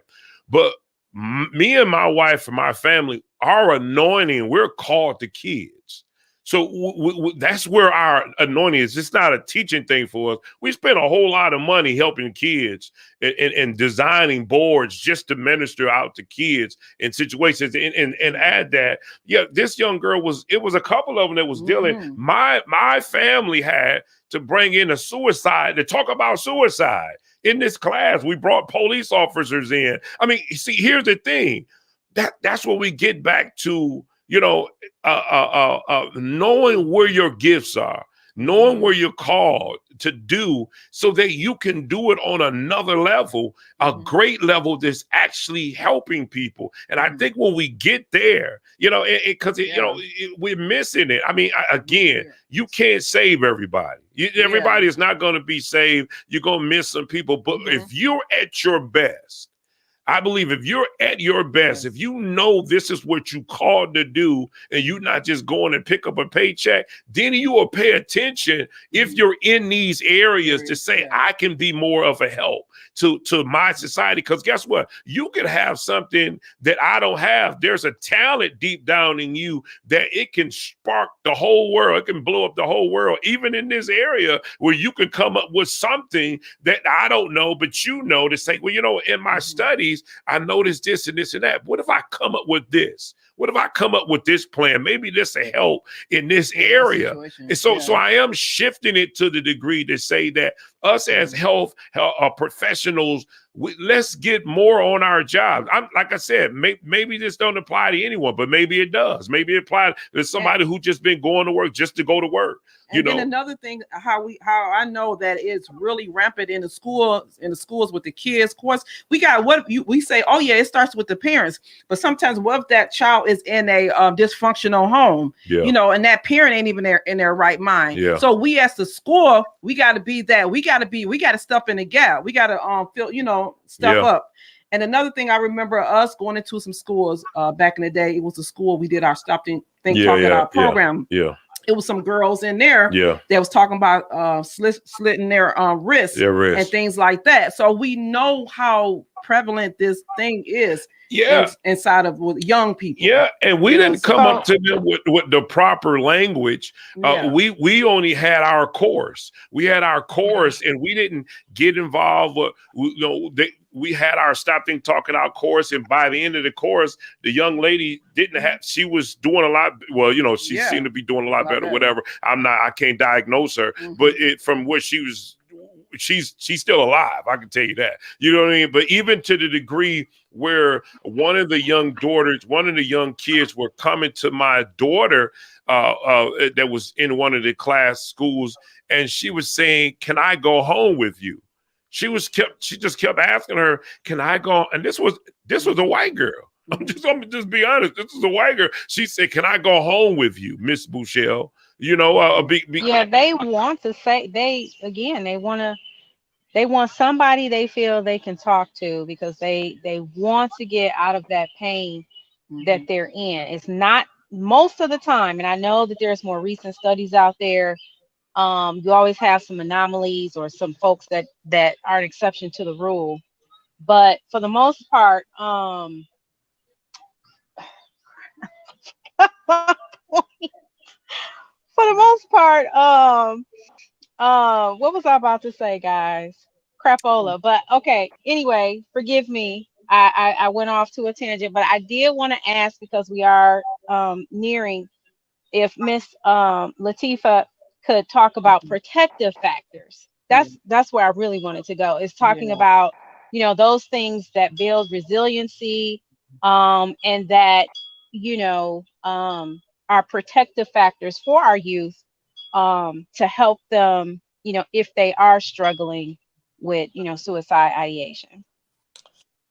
But me and my wife and my family, our anointing, we're called to kids. So that's where our anointing is. It's not a teaching thing for us. We spend a whole lot of money helping kids and designing boards just to minister out to kids in situations. And add that, this young girl it was a couple of them that was dealing. My family had to bring in a suicide to talk about suicide. In this class, we brought police officers in. I mean, see, here's the thing. That's what we get back to. Knowing where your gifts are, knowing where you're called to do, so that you can do it on another level, a great level that's actually helping people. And I think when we get there, we're missing it. I mean, again, you can't save everybody. Everybody is not going to be saved. You're going to miss some people. But if you're at your best, I believe if you're at your best, if you know this is what you called to do, and you're not just going and pick up a paycheck, then you will pay attention if you're in these areas to say, I can be more of a help to my society. Because guess what? You can have something that I don't have. There's a talent deep down in you that it can spark the whole world. It can blow up the whole world, even in this area where you can come up with something that I don't know, but to say, well, in my studies, I noticed this and this and that. What if I come up with this? What if I come up with this plan? Maybe this will help in this area. And so I am shifting it to the degree to say that, us as health professionals, let's get more on our jobs. Like I said, maybe this don't apply to anyone, but maybe it does. Maybe it applies to somebody who just been going to work just to go to work. And then another thing, how I know that it's really rampant in the schools with the kids. Of course, we got we say, oh yeah, it starts with the parents. But sometimes what if that child is in a dysfunctional home, and that parent ain't even in their right mind. Yeah. So we as the school, we got to be that. We got to step in the gap. We got to step up. And another thing, I remember us going into some schools back in the day. It was a school we did our Stop Think Talk at our program. Yeah. It was some girls in there that was talking about slitting their wrists and things like that. So we know how prevalent this thing is inside of young people. Yeah, and we didn't come up to them with the proper language. We only had our course. We had our course, and we didn't get involved with, we had our Stop Think Talk in our course, and by the end of the course, the young lady she was doing a lot. Well, she seemed to be doing a lot better. Whatever. I can't diagnose her, but from what she was, she's still alive. I can tell you that. You know what I mean? But even to the degree where one of the young kids were coming to my daughter that was in one of the class schools, and she was saying, "Can I go home with you?" She just kept asking her, "Can I go?" And this was a white girl. I'm just be honest. This is a white girl. She said, "Can I go home with you, Miss Bouchelle?" Yeah, they want to say they want somebody they feel they can talk to, because they want to get out of that pain that they're in. It's not most of the time, and I know that there's more recent studies out there. You always have some anomalies or some folks that are an exception to the rule, but for the most part, for the most part, what was I about to say, guys? Crapola. But okay, anyway, forgive me. I went off to a tangent, but I did want to ask, because we are nearing, if Miss Latifa could talk about protective factors. That's where I really wanted to go, is talking about those things that build resiliency, and that are protective factors for our youth, to help them if they are struggling with suicide ideation.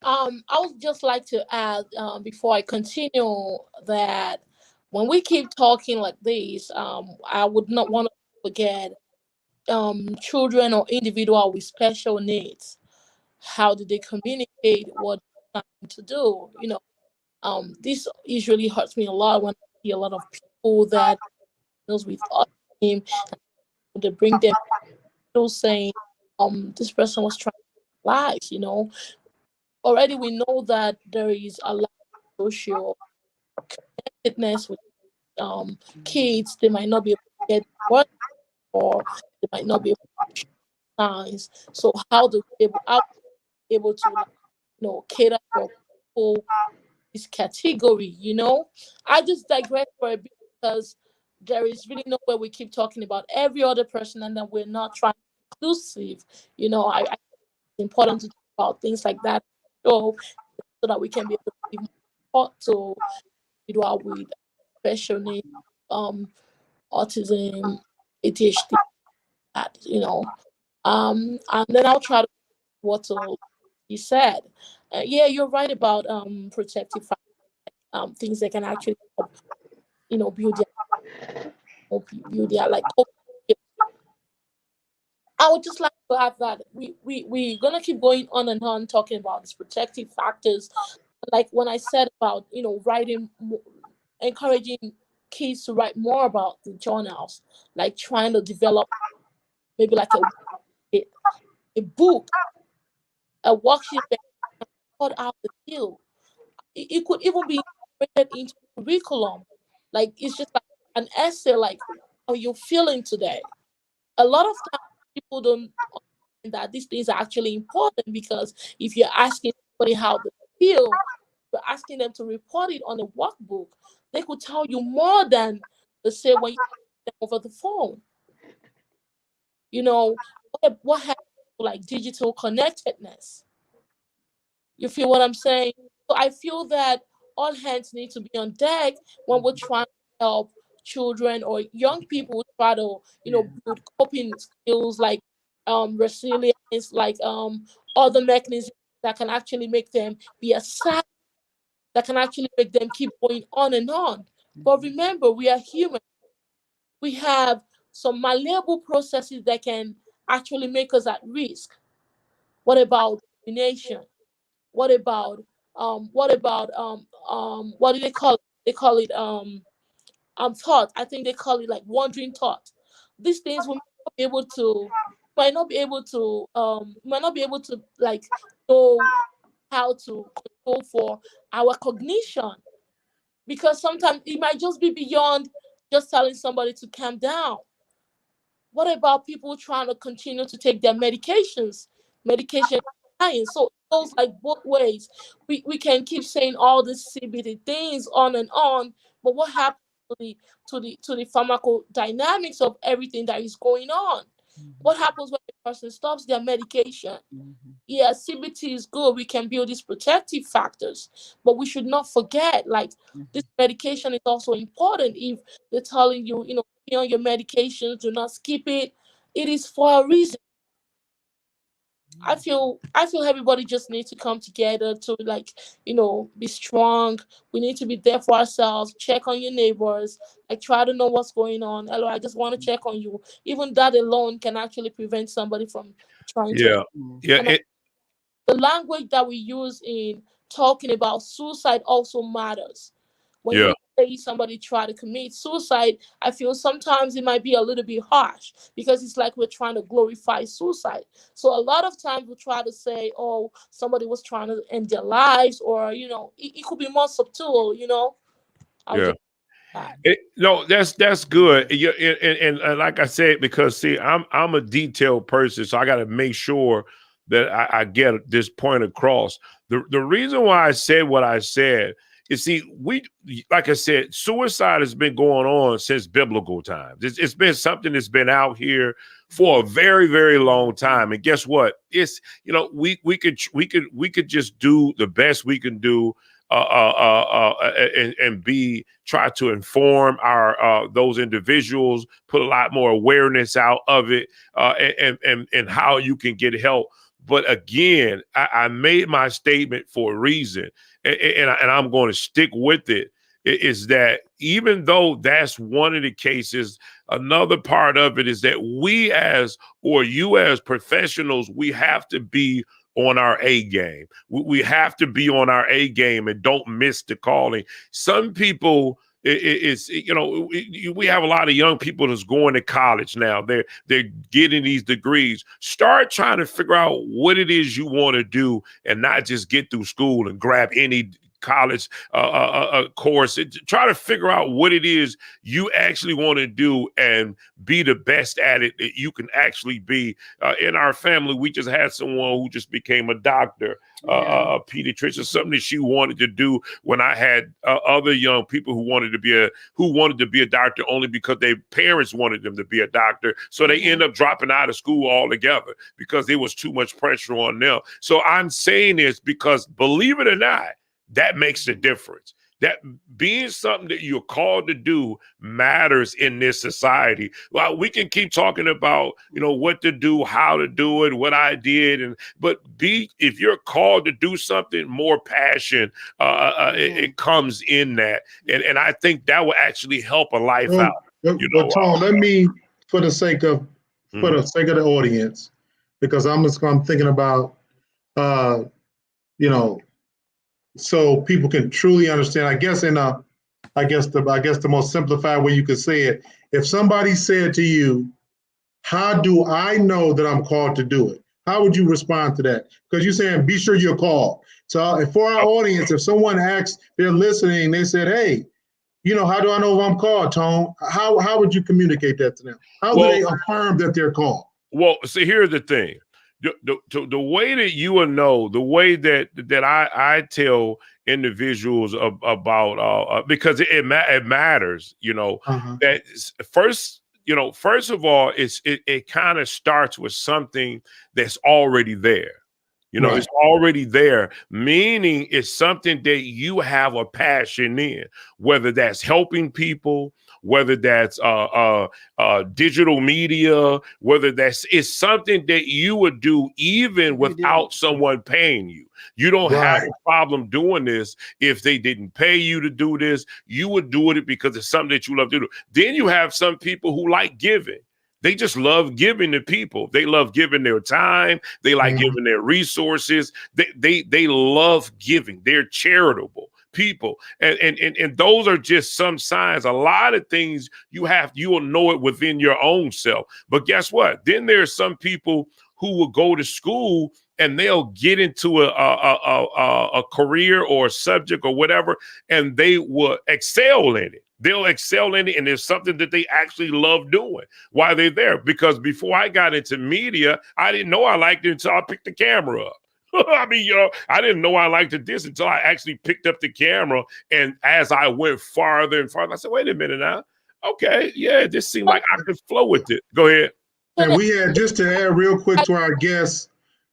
I would just like to add, before I continue, that when we keep talking like this, I would not want to forget children or individual with special needs. How do they communicate what they're trying to do? This usually hurts me a lot when I see a lot of people that knows with autism, they bring them saying, this person was trying to life. Already we know that there is a lot of social connectedness with kids. They might not be able to get work, or they might not be able to show signs. So how do we able to cater for people this category? I just digress for a bit, because there is really nowhere we keep talking about every other person, and then we're not trying to be inclusive. I it's important to talk about things like that, so that we can be able to give more support to individuals with special needs, autism, ADHD, and then I'll try to what you said. Yeah, you're right about protective things that can actually help, build their like. I would just like to add that we're gonna keep going on and on talking about these protective factors, like when I said about writing, encouraging kids to write more about the journals, like trying to develop maybe like a book, a worksheet that put out the field. It could even be integrated into curriculum. Like it's just like an essay, like how you're feeling today. A lot of times people don't understand that these things are actually important, because if you're asking somebody how they feel, you're asking them to report it on a workbook. They could tell you more than they say when you them over the phone. You know, what happens to like digital connectedness? You feel what I'm saying? So I feel that all hands need to be on deck when we're trying to help children or young people try to, build coping skills like resilience, like other mechanisms that can actually make them be assertive, that can actually make them keep going on and on. But remember, we are human. We have some malleable processes that can actually make us at risk. What about rumination? What about what do they call it? They call it thought. I think they call it like wandering thought. These things we might not be able to might not be able to like know how to control for our cognition, because sometimes it might just be beyond just telling somebody to calm down. What about people trying to continue to take their medications? Medication science. So it goes like both ways. We can keep saying all these CBD things on and on, but what happens to the pharmacodynamics of everything that is going on? What happens when a person stops their medication? Yeah, CBT is good. We can build these protective factors, but we should not forget, like, this medication is also important. If they're telling you, be on your medications, do not skip it. It is for a reason. I feel everybody just needs to come together to, like, be strong. We need to be there for ourselves. Check on your neighbors. Like, try to know what's going on. Hello, I just want to check on you. Even that alone can actually prevent somebody from trying to. Yeah. Yeah. And the language that we use in talking about suicide also matters. When Yeah. you say somebody try to commit suicide, I feel sometimes it might be a little bit harsh because it's like we're trying to glorify suicide. So a lot of times we try to say, oh, somebody was trying to end their lives, or it could be more subtle. I'll Yeah. just that. No, that's good. And like I said, because see, I'm a detailed person, so I got to make sure that I get this point across. The reason why I said what I said is, see, like I said, suicide has been going on since biblical times. It's been something that's been out here for a very, very long time. And guess what? It's we could just do the best we can do, and try to inform our those individuals, put a lot more awareness out of it, and how you can get help. But again, I made my statement for a reason, and I'm going to stick with it. Is that even though that's one of the cases, another part of it is that you as professionals, we have to be on our A game. We have to be on our A game and don't miss the calling. Some people, we have a lot of young people that's going to college now. They're getting these degrees. Start trying to figure out what it is you want to do, and not just get through school and grab any college course. Try to figure out what it is you actually want to do and be the best at it that you can actually be. In our family, we just had someone who just became a doctor, a pediatrician, something that she wanted to do. When I had other young people who wanted to be a doctor only because their parents wanted them to be a doctor, so they end up dropping out of school altogether because there was too much pressure on them. So I'm saying this because, believe it or not, that makes a difference. That being something that you're called to do matters in this society. Well, we can keep talking about, what to do, how to do it, what I did, but if you're called to do something, more passion, it comes in that, and I think that will actually help a life out. But Tom, let me, for the sake of the audience, because I'm thinking about, so people can truly understand. I guess the most simplified way you could say it, if somebody said to you, how do I know that I'm called to do it? How would you respond to that? Because you're saying, be sure you're called. So for our audience, if someone asks, they're listening, they said, hey, how do I know if I'm called, Tone? How would you communicate that to them? How do they affirm that they're called? Well, see, here's the thing. The way that you will know, the way that I tell individuals about, because it matters, that first you know, first of all, it kind of starts with something that's already there. You know, it's already there, meaning it's something that you have a passion in, whether that's helping people, whether that's digital media, whether it's something that you would do even without someone paying you. You don't have a problem doing this if they didn't pay you to do this. You would do it because it's something that you love to do. Then you have some people who like giving. They just love giving to people. They love giving their time. They like giving their resources. They love giving. They're charitable people. And those are just some signs. A lot of things you will know it within your own self. But guess what? Then there's some people who will go to school and they'll get into a career or a subject or whatever, and they will excel in it. They'll excel in it, and it's something that they actually love doing while they're there. Because before I got into media, I didn't know I liked it until I picked the camera up. I mean, you know, I didn't know I liked this until I actually picked up the camera. And as I went farther and farther, I said, wait a minute now. Okay, yeah, this seemed like I could flow with it. Go ahead. And we had, just to add real quick to our guest,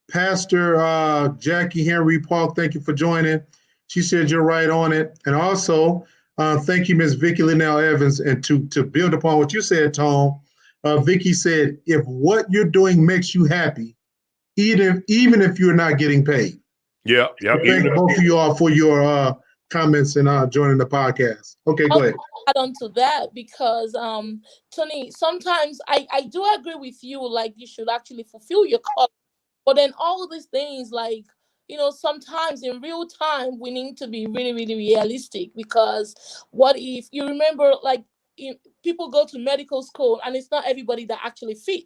Pastor Jackie Henry Paul, thank you for joining. She said you're right on it. And also, thank you, Ms. Vicki Linnell Evans. And to build upon what you said, Tom, Vicki said, if what you're doing makes you happy, even if you're not getting paid. Yeah. Thank both of you all for your comments and joining the podcast. Okay, go ahead. Add on to that because Tony, sometimes I do agree with you, like you should actually fulfill your call, but then all these things, like, you know, sometimes in real time we need to be really, really realistic, because what if you remember, like, people go to medical school and it's not everybody that actually fit.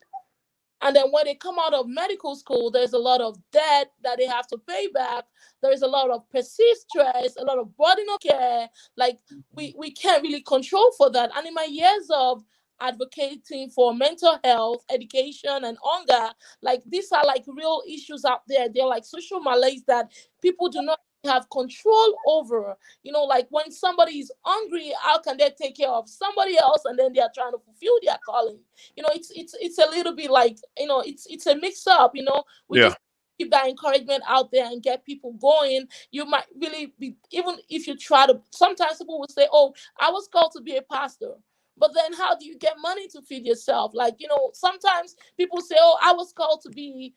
And then when they come out of medical school, there's a lot of debt that they have to pay back. There's a lot of perceived stress, a lot of burden of care. Like, we can't really control for that. And in my years of advocating for mental health, education, and hunger, like, these are like real issues out there. They're like social malaise that people do not have control over. You know, like, when somebody is hungry, how can they take care of somebody else, and then they are trying to fulfill their calling? You know, it's a little bit like, you know, it's a mix up. You know, we just keep that encouragement out there and get people going. You might really be, even if you try to, sometimes people will say, oh, I was called to be a pastor. But then how do you get money to feed yourself? Like, you know, sometimes people say, oh, I was called to be,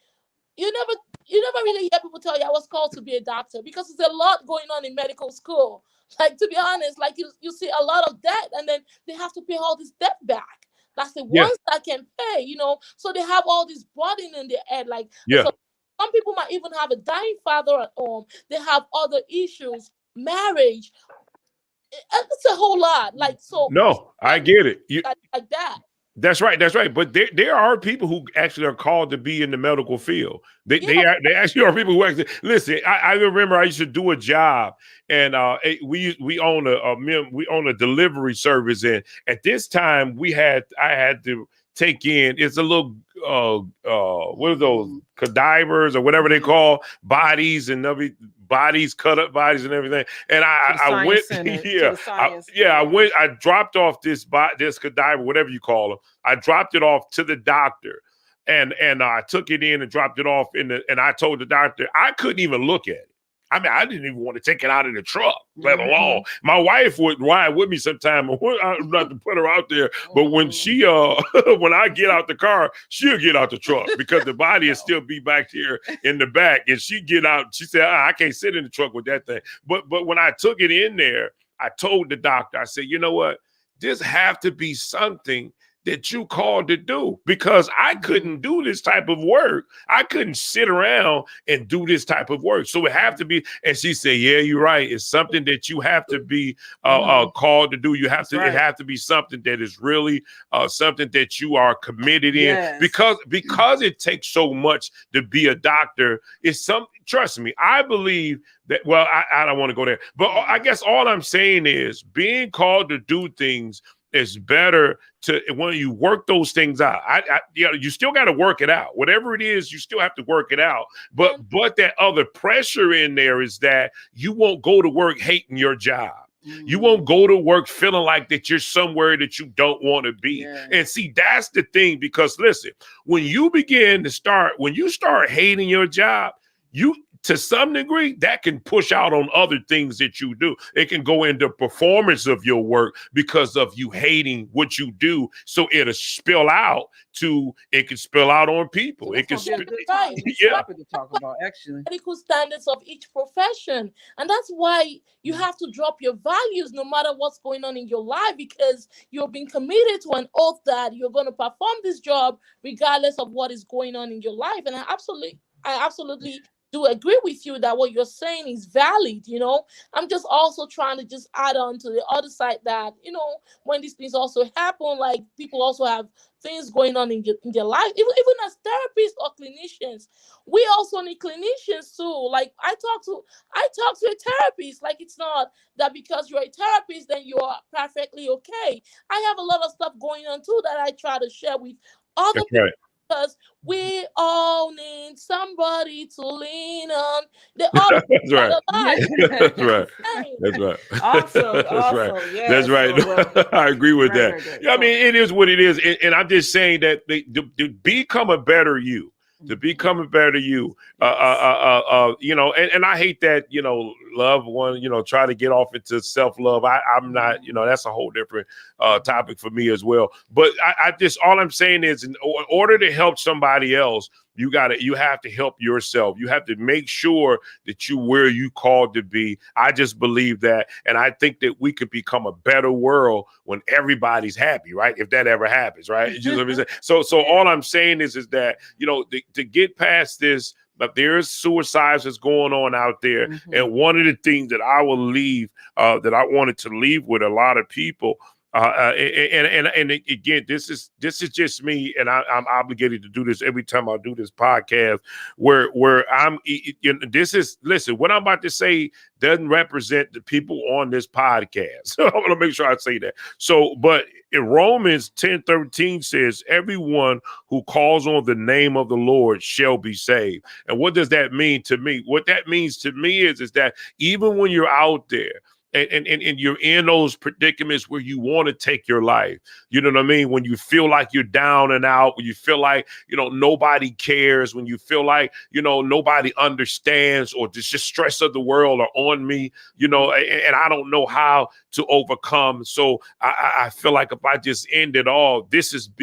you never really hear people tell you I was called to be a doctor, because there's a lot going on in medical school. Like, to be honest, like, you see a lot of debt, and then they have to pay all this debt back. That's the ones that can pay, you know. So they have all this burden in their head. Like, so some people might even have a dying father at home. They have other issues, marriage. It's a whole lot. Like, so no, I get it. Like that. That's right. But there are people who actually are called to be in the medical field. They actually are people who actually listen. I remember I used to do a job, and we own a delivery service, and at this time I had to take in, it's a little what are those cadavers or whatever they call bodies, and bodies, cut up bodies and everything. And I went, I dropped off this cadaver, whatever you call them. I dropped it off to the doctor, and I took it in and dropped it off and I told the doctor I couldn't even look at it. I mean, I didn't even want to take it out of the truck, let alone. My wife would ride with me sometime. Not to put her out there, but when she, when I get out the car, she'll get out the truck because the body will still be back here in the back. And she get out. She said, I can't sit in the truck with that thing. But when I took it in there, I told the doctor, I said, you know what? This have to be something that you called to do, because I couldn't do this type of work. I couldn't sit around and do this type of work. So it have to be. And she said, yeah, you're right. It's something that you have to be called to do. You have to, it have to be something that is really something that you are committed in, because it takes so much to be a doctor. It's something, trust me, I believe that, well, I don't want to go there, but I guess all I'm saying is being called to do things is better to when you work those things out. You still got to work it out. Whatever it is, you still have to work it out. But that other pressure in there is that you won't go to work hating your job. You won't go to work feeling like that you're somewhere that you don't want to be. And see, that's the thing, because listen, when you start hating your job, you, to some degree, that can push out on other things that you do. It can go into performance of your work because of you hating what you do. So it'll spill out it can spill out on people. So it can to talk about, actually. Medical standards of each profession. And that's why you have to drop your values no matter what's going on in your life, because you've been committed to an oath that you're going to perform this job regardless of what is going on in your life. And I absolutely do agree with you that what you're saying is valid. I'm just also trying to just add on to the other side that, when these things also happen, like people also have things going on in their life, even as therapists or clinicians. We also need clinicians too. Like I talk to a therapist. Like, it's not that because you're a therapist then you're perfectly okay. I have a lot of stuff going on too that I try to share with other people. Right. Because we all need somebody to lean on. They all That's right. That's right. That's right. Awesome. That's awesome. right. Yes. That's right. So, I agree with that. I mean, it is what it is. And I'm just saying that to become a better you. To become a better you, and I hate that, love one, try to get off into self-love. I'm not, that's a whole different topic for me as well. But I just, all I'm saying is, in order to help somebody else, you have to help yourself. You have to make sure that you where you called to be. I just believe that. And I think that we could become a better world when everybody's happy, right? If that ever happens, right? You know what I'm saying? So all I'm saying is that, to get past this, but there's suicides that's going on out there. Mm-hmm. And one of the things that I will leave, that I wanted to leave with a lot of people, and again, this is just me, and I'm obligated to do this every time I do this podcast. Where I'm, listen, what I'm about to say doesn't represent the people on this podcast. So I'm going to make sure I say that. So, but in Romans 10:13 says, "Everyone who calls on the name of the Lord shall be saved." And what does that mean to me? What that means to me is that even when you're out there, and you're in those predicaments where you want to take your life, you know what I mean? When you feel like you're down and out, when you feel like, nobody cares, when you feel like, nobody understands, or just stress of the world are on me, and I don't know how to overcome. So I feel like if I just end it all, this would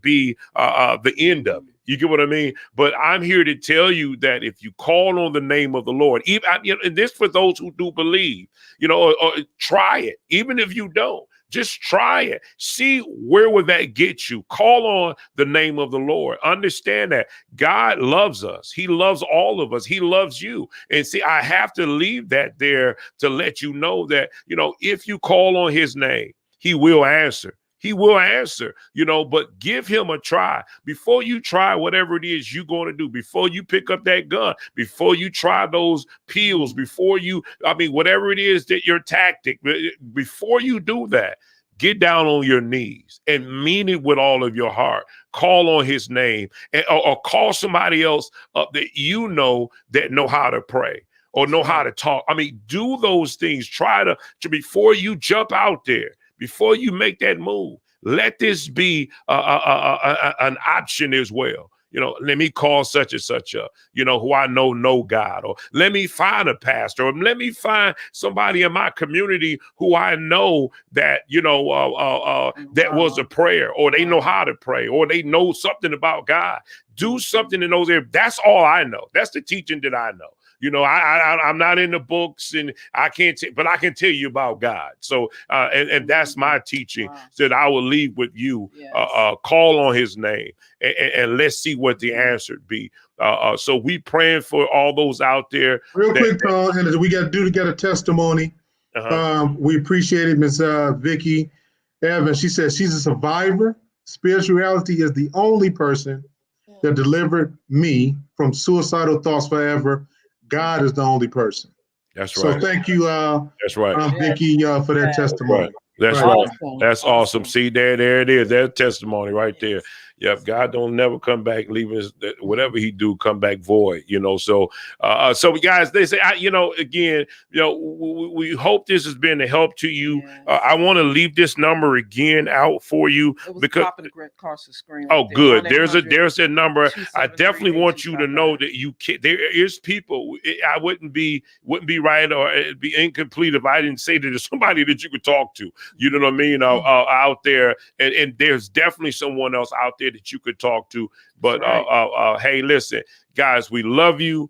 be the end of it. You get what I mean? But I'm here to tell you that if you call on the name of the Lord, even, and this for those who do believe, or try it. Even if you don't, just try it. See where would that get you. Call on the name of the Lord. Understand that God loves us. He loves all of us. He loves you. And see, I have to leave that there to let you know that, if you call on his name, he will answer. He will answer, but give him a try. Before you try whatever it is you're going to do, before you pick up that gun, before you try those pills, whatever it is that your tactic, before you do that, get down on your knees and mean it with all of your heart. Call on his name, or call somebody else up that that know how to pray or know how to talk. Do those things. Try to before you jump out there. Before you make that move, let this be an option as well. Let me call such and such who I know God, or let me find a pastor, or let me find somebody in my community who I know that, that was a prayer, or they know how to pray, or they know something about God. Do something in those areas. That's all I know. That's the teaching that I know. I'm not in the books, and I can't, but I can tell you about God. So, and that's my teaching that I will leave with you. Yes. Call on his name, and let's see what the answer be. So we praying for all those out there. Real quick, Carl, and we got to get a testimony. We appreciate it, Miss Vicky Evans. She says she's a survivor. Spirituality is the only person that delivered me from suicidal thoughts forever. God is the only person. That's right. So thank you, that's right, Vicky, for that testimony. That's right. That's awesome. See, there it is. That testimony right there. Yep. God don't never come back, leaving us, whatever he do, come back void, So, so guys, they say, again, we hope this has been a help to you. Yes. I want to leave this number again out for you It was because popping across the screen. Oh, Right good. there. There's a number. I 273 definitely want you to know that you can. There is people. I wouldn't be right, or it'd be incomplete if I didn't say that there's somebody that you could talk to. You know what I mean? Out there, and there's definitely someone else out there that you could talk to. But hey, listen, guys, we love you.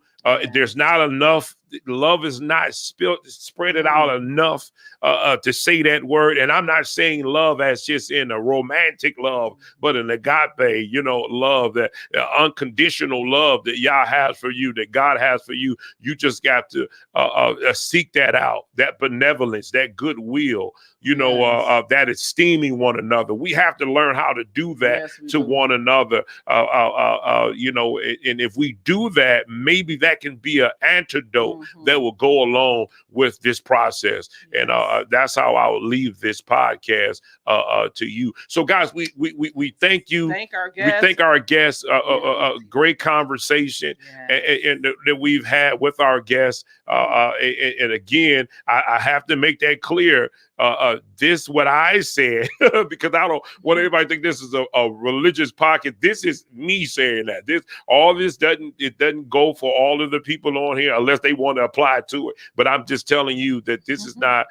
There's not enough. Love is not spread it out enough to say that word. And I'm not saying love as just in a romantic love, but an agape, love, that unconditional love that Yah has for you, that God has for you. You just got to seek that out, that benevolence, that goodwill, that esteeming one another. We have to learn how to do that to one another. And if we do that, maybe that can be an antidote that will go along with this process. And that's how I will leave this podcast to you. So guys, we thank you. Thank our guests. We thank our guests. A great conversation and that we've had with our guests. And again, I have to make that clear. This what I said because I don't want everybody to think this is a religious pocket. This is me saying that. This doesn't go for all of the people on here unless they want to apply to it. But I'm just telling you that this is not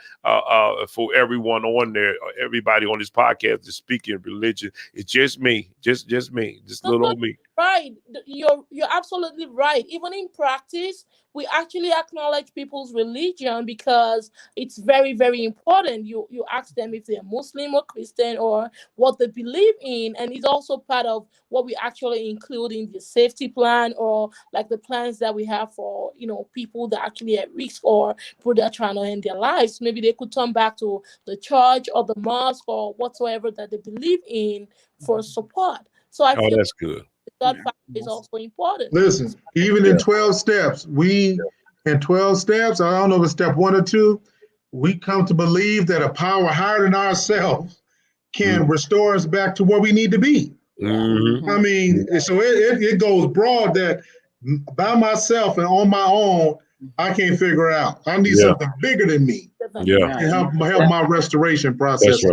for everyone on there. Everybody on this podcast is speaking religion. It's just me, just me, just little old me. Right, you're absolutely right. Even in practice, we actually acknowledge people's religion because it's very, very important. You ask them if they're Muslim or Christian or what they believe in, and it's also part of what we actually include in the safety plan or like the plans that we have for people that are actually at risk or people that are trying to end their lives. Maybe they could turn back to the church or the mosque or whatsoever that they believe in for support. So I feel that's good. that factor is also important. Listen, even in 12 steps, in 12 steps, I don't know if it's step 1 or 2, we come to believe that a power higher than ourselves can restore us back to where we need to be. Mm-hmm. I mean, so it goes broad that by myself and on my own, I can't figure out. I need something bigger than me. Yeah. To help my restoration process.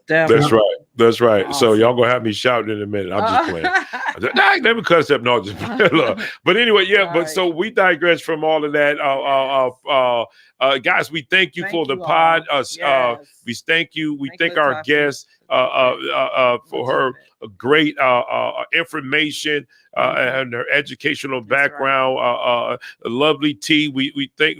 That's right. That's right. Awesome. So y'all gonna have me shouting in a minute. I'm just playing. Nah, let me cut up. No, just but anyway, But so we digress from all of that. Guys, we thank you for the pod. We thank you. We thank our guests for her great information and her educational background. Lovely T. We think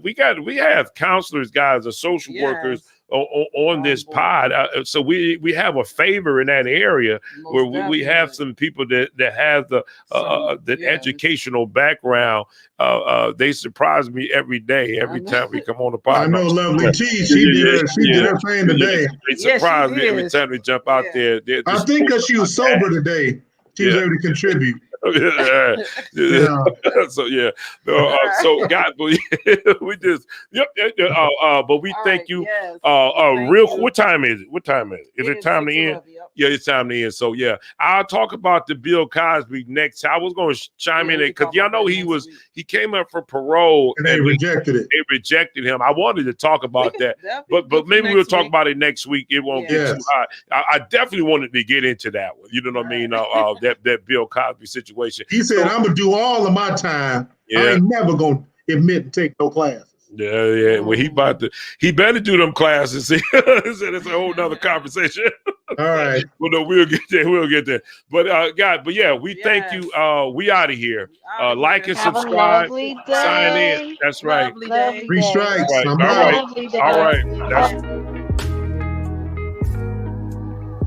we have counselors, guys, or social workers on this pod, so we have a favor in that area. Most where we have some people that have the educational background. They surprise me every day, every time we come on the pod. I know Lovely T. She did her thing today. They surprise me every time we jump out there. I think because she was sober today, she was able to contribute. So so God, we just but we thank you. What time is it? What time is it? Is it time to end? Yeah, it's time to end. So I'll talk about the Bill Cosby next. I was going to chime in because y'all know he came up for parole and they rejected it. They rejected him. I wanted to talk about that, but maybe we'll talk about it next week. It won't get too hot. I definitely wanted to get into that one. You know what I mean? That Bill Cosby situation. He said, "I'm gonna do all of my time. I ain't never gonna admit to take no classes." Yeah. Well, he better do them classes. It's a whole nother conversation. All right. Well, no, we'll get there. But we thank you. We out of here. Like and subscribe. Sign in. That's right. 3 strikes. All right. That's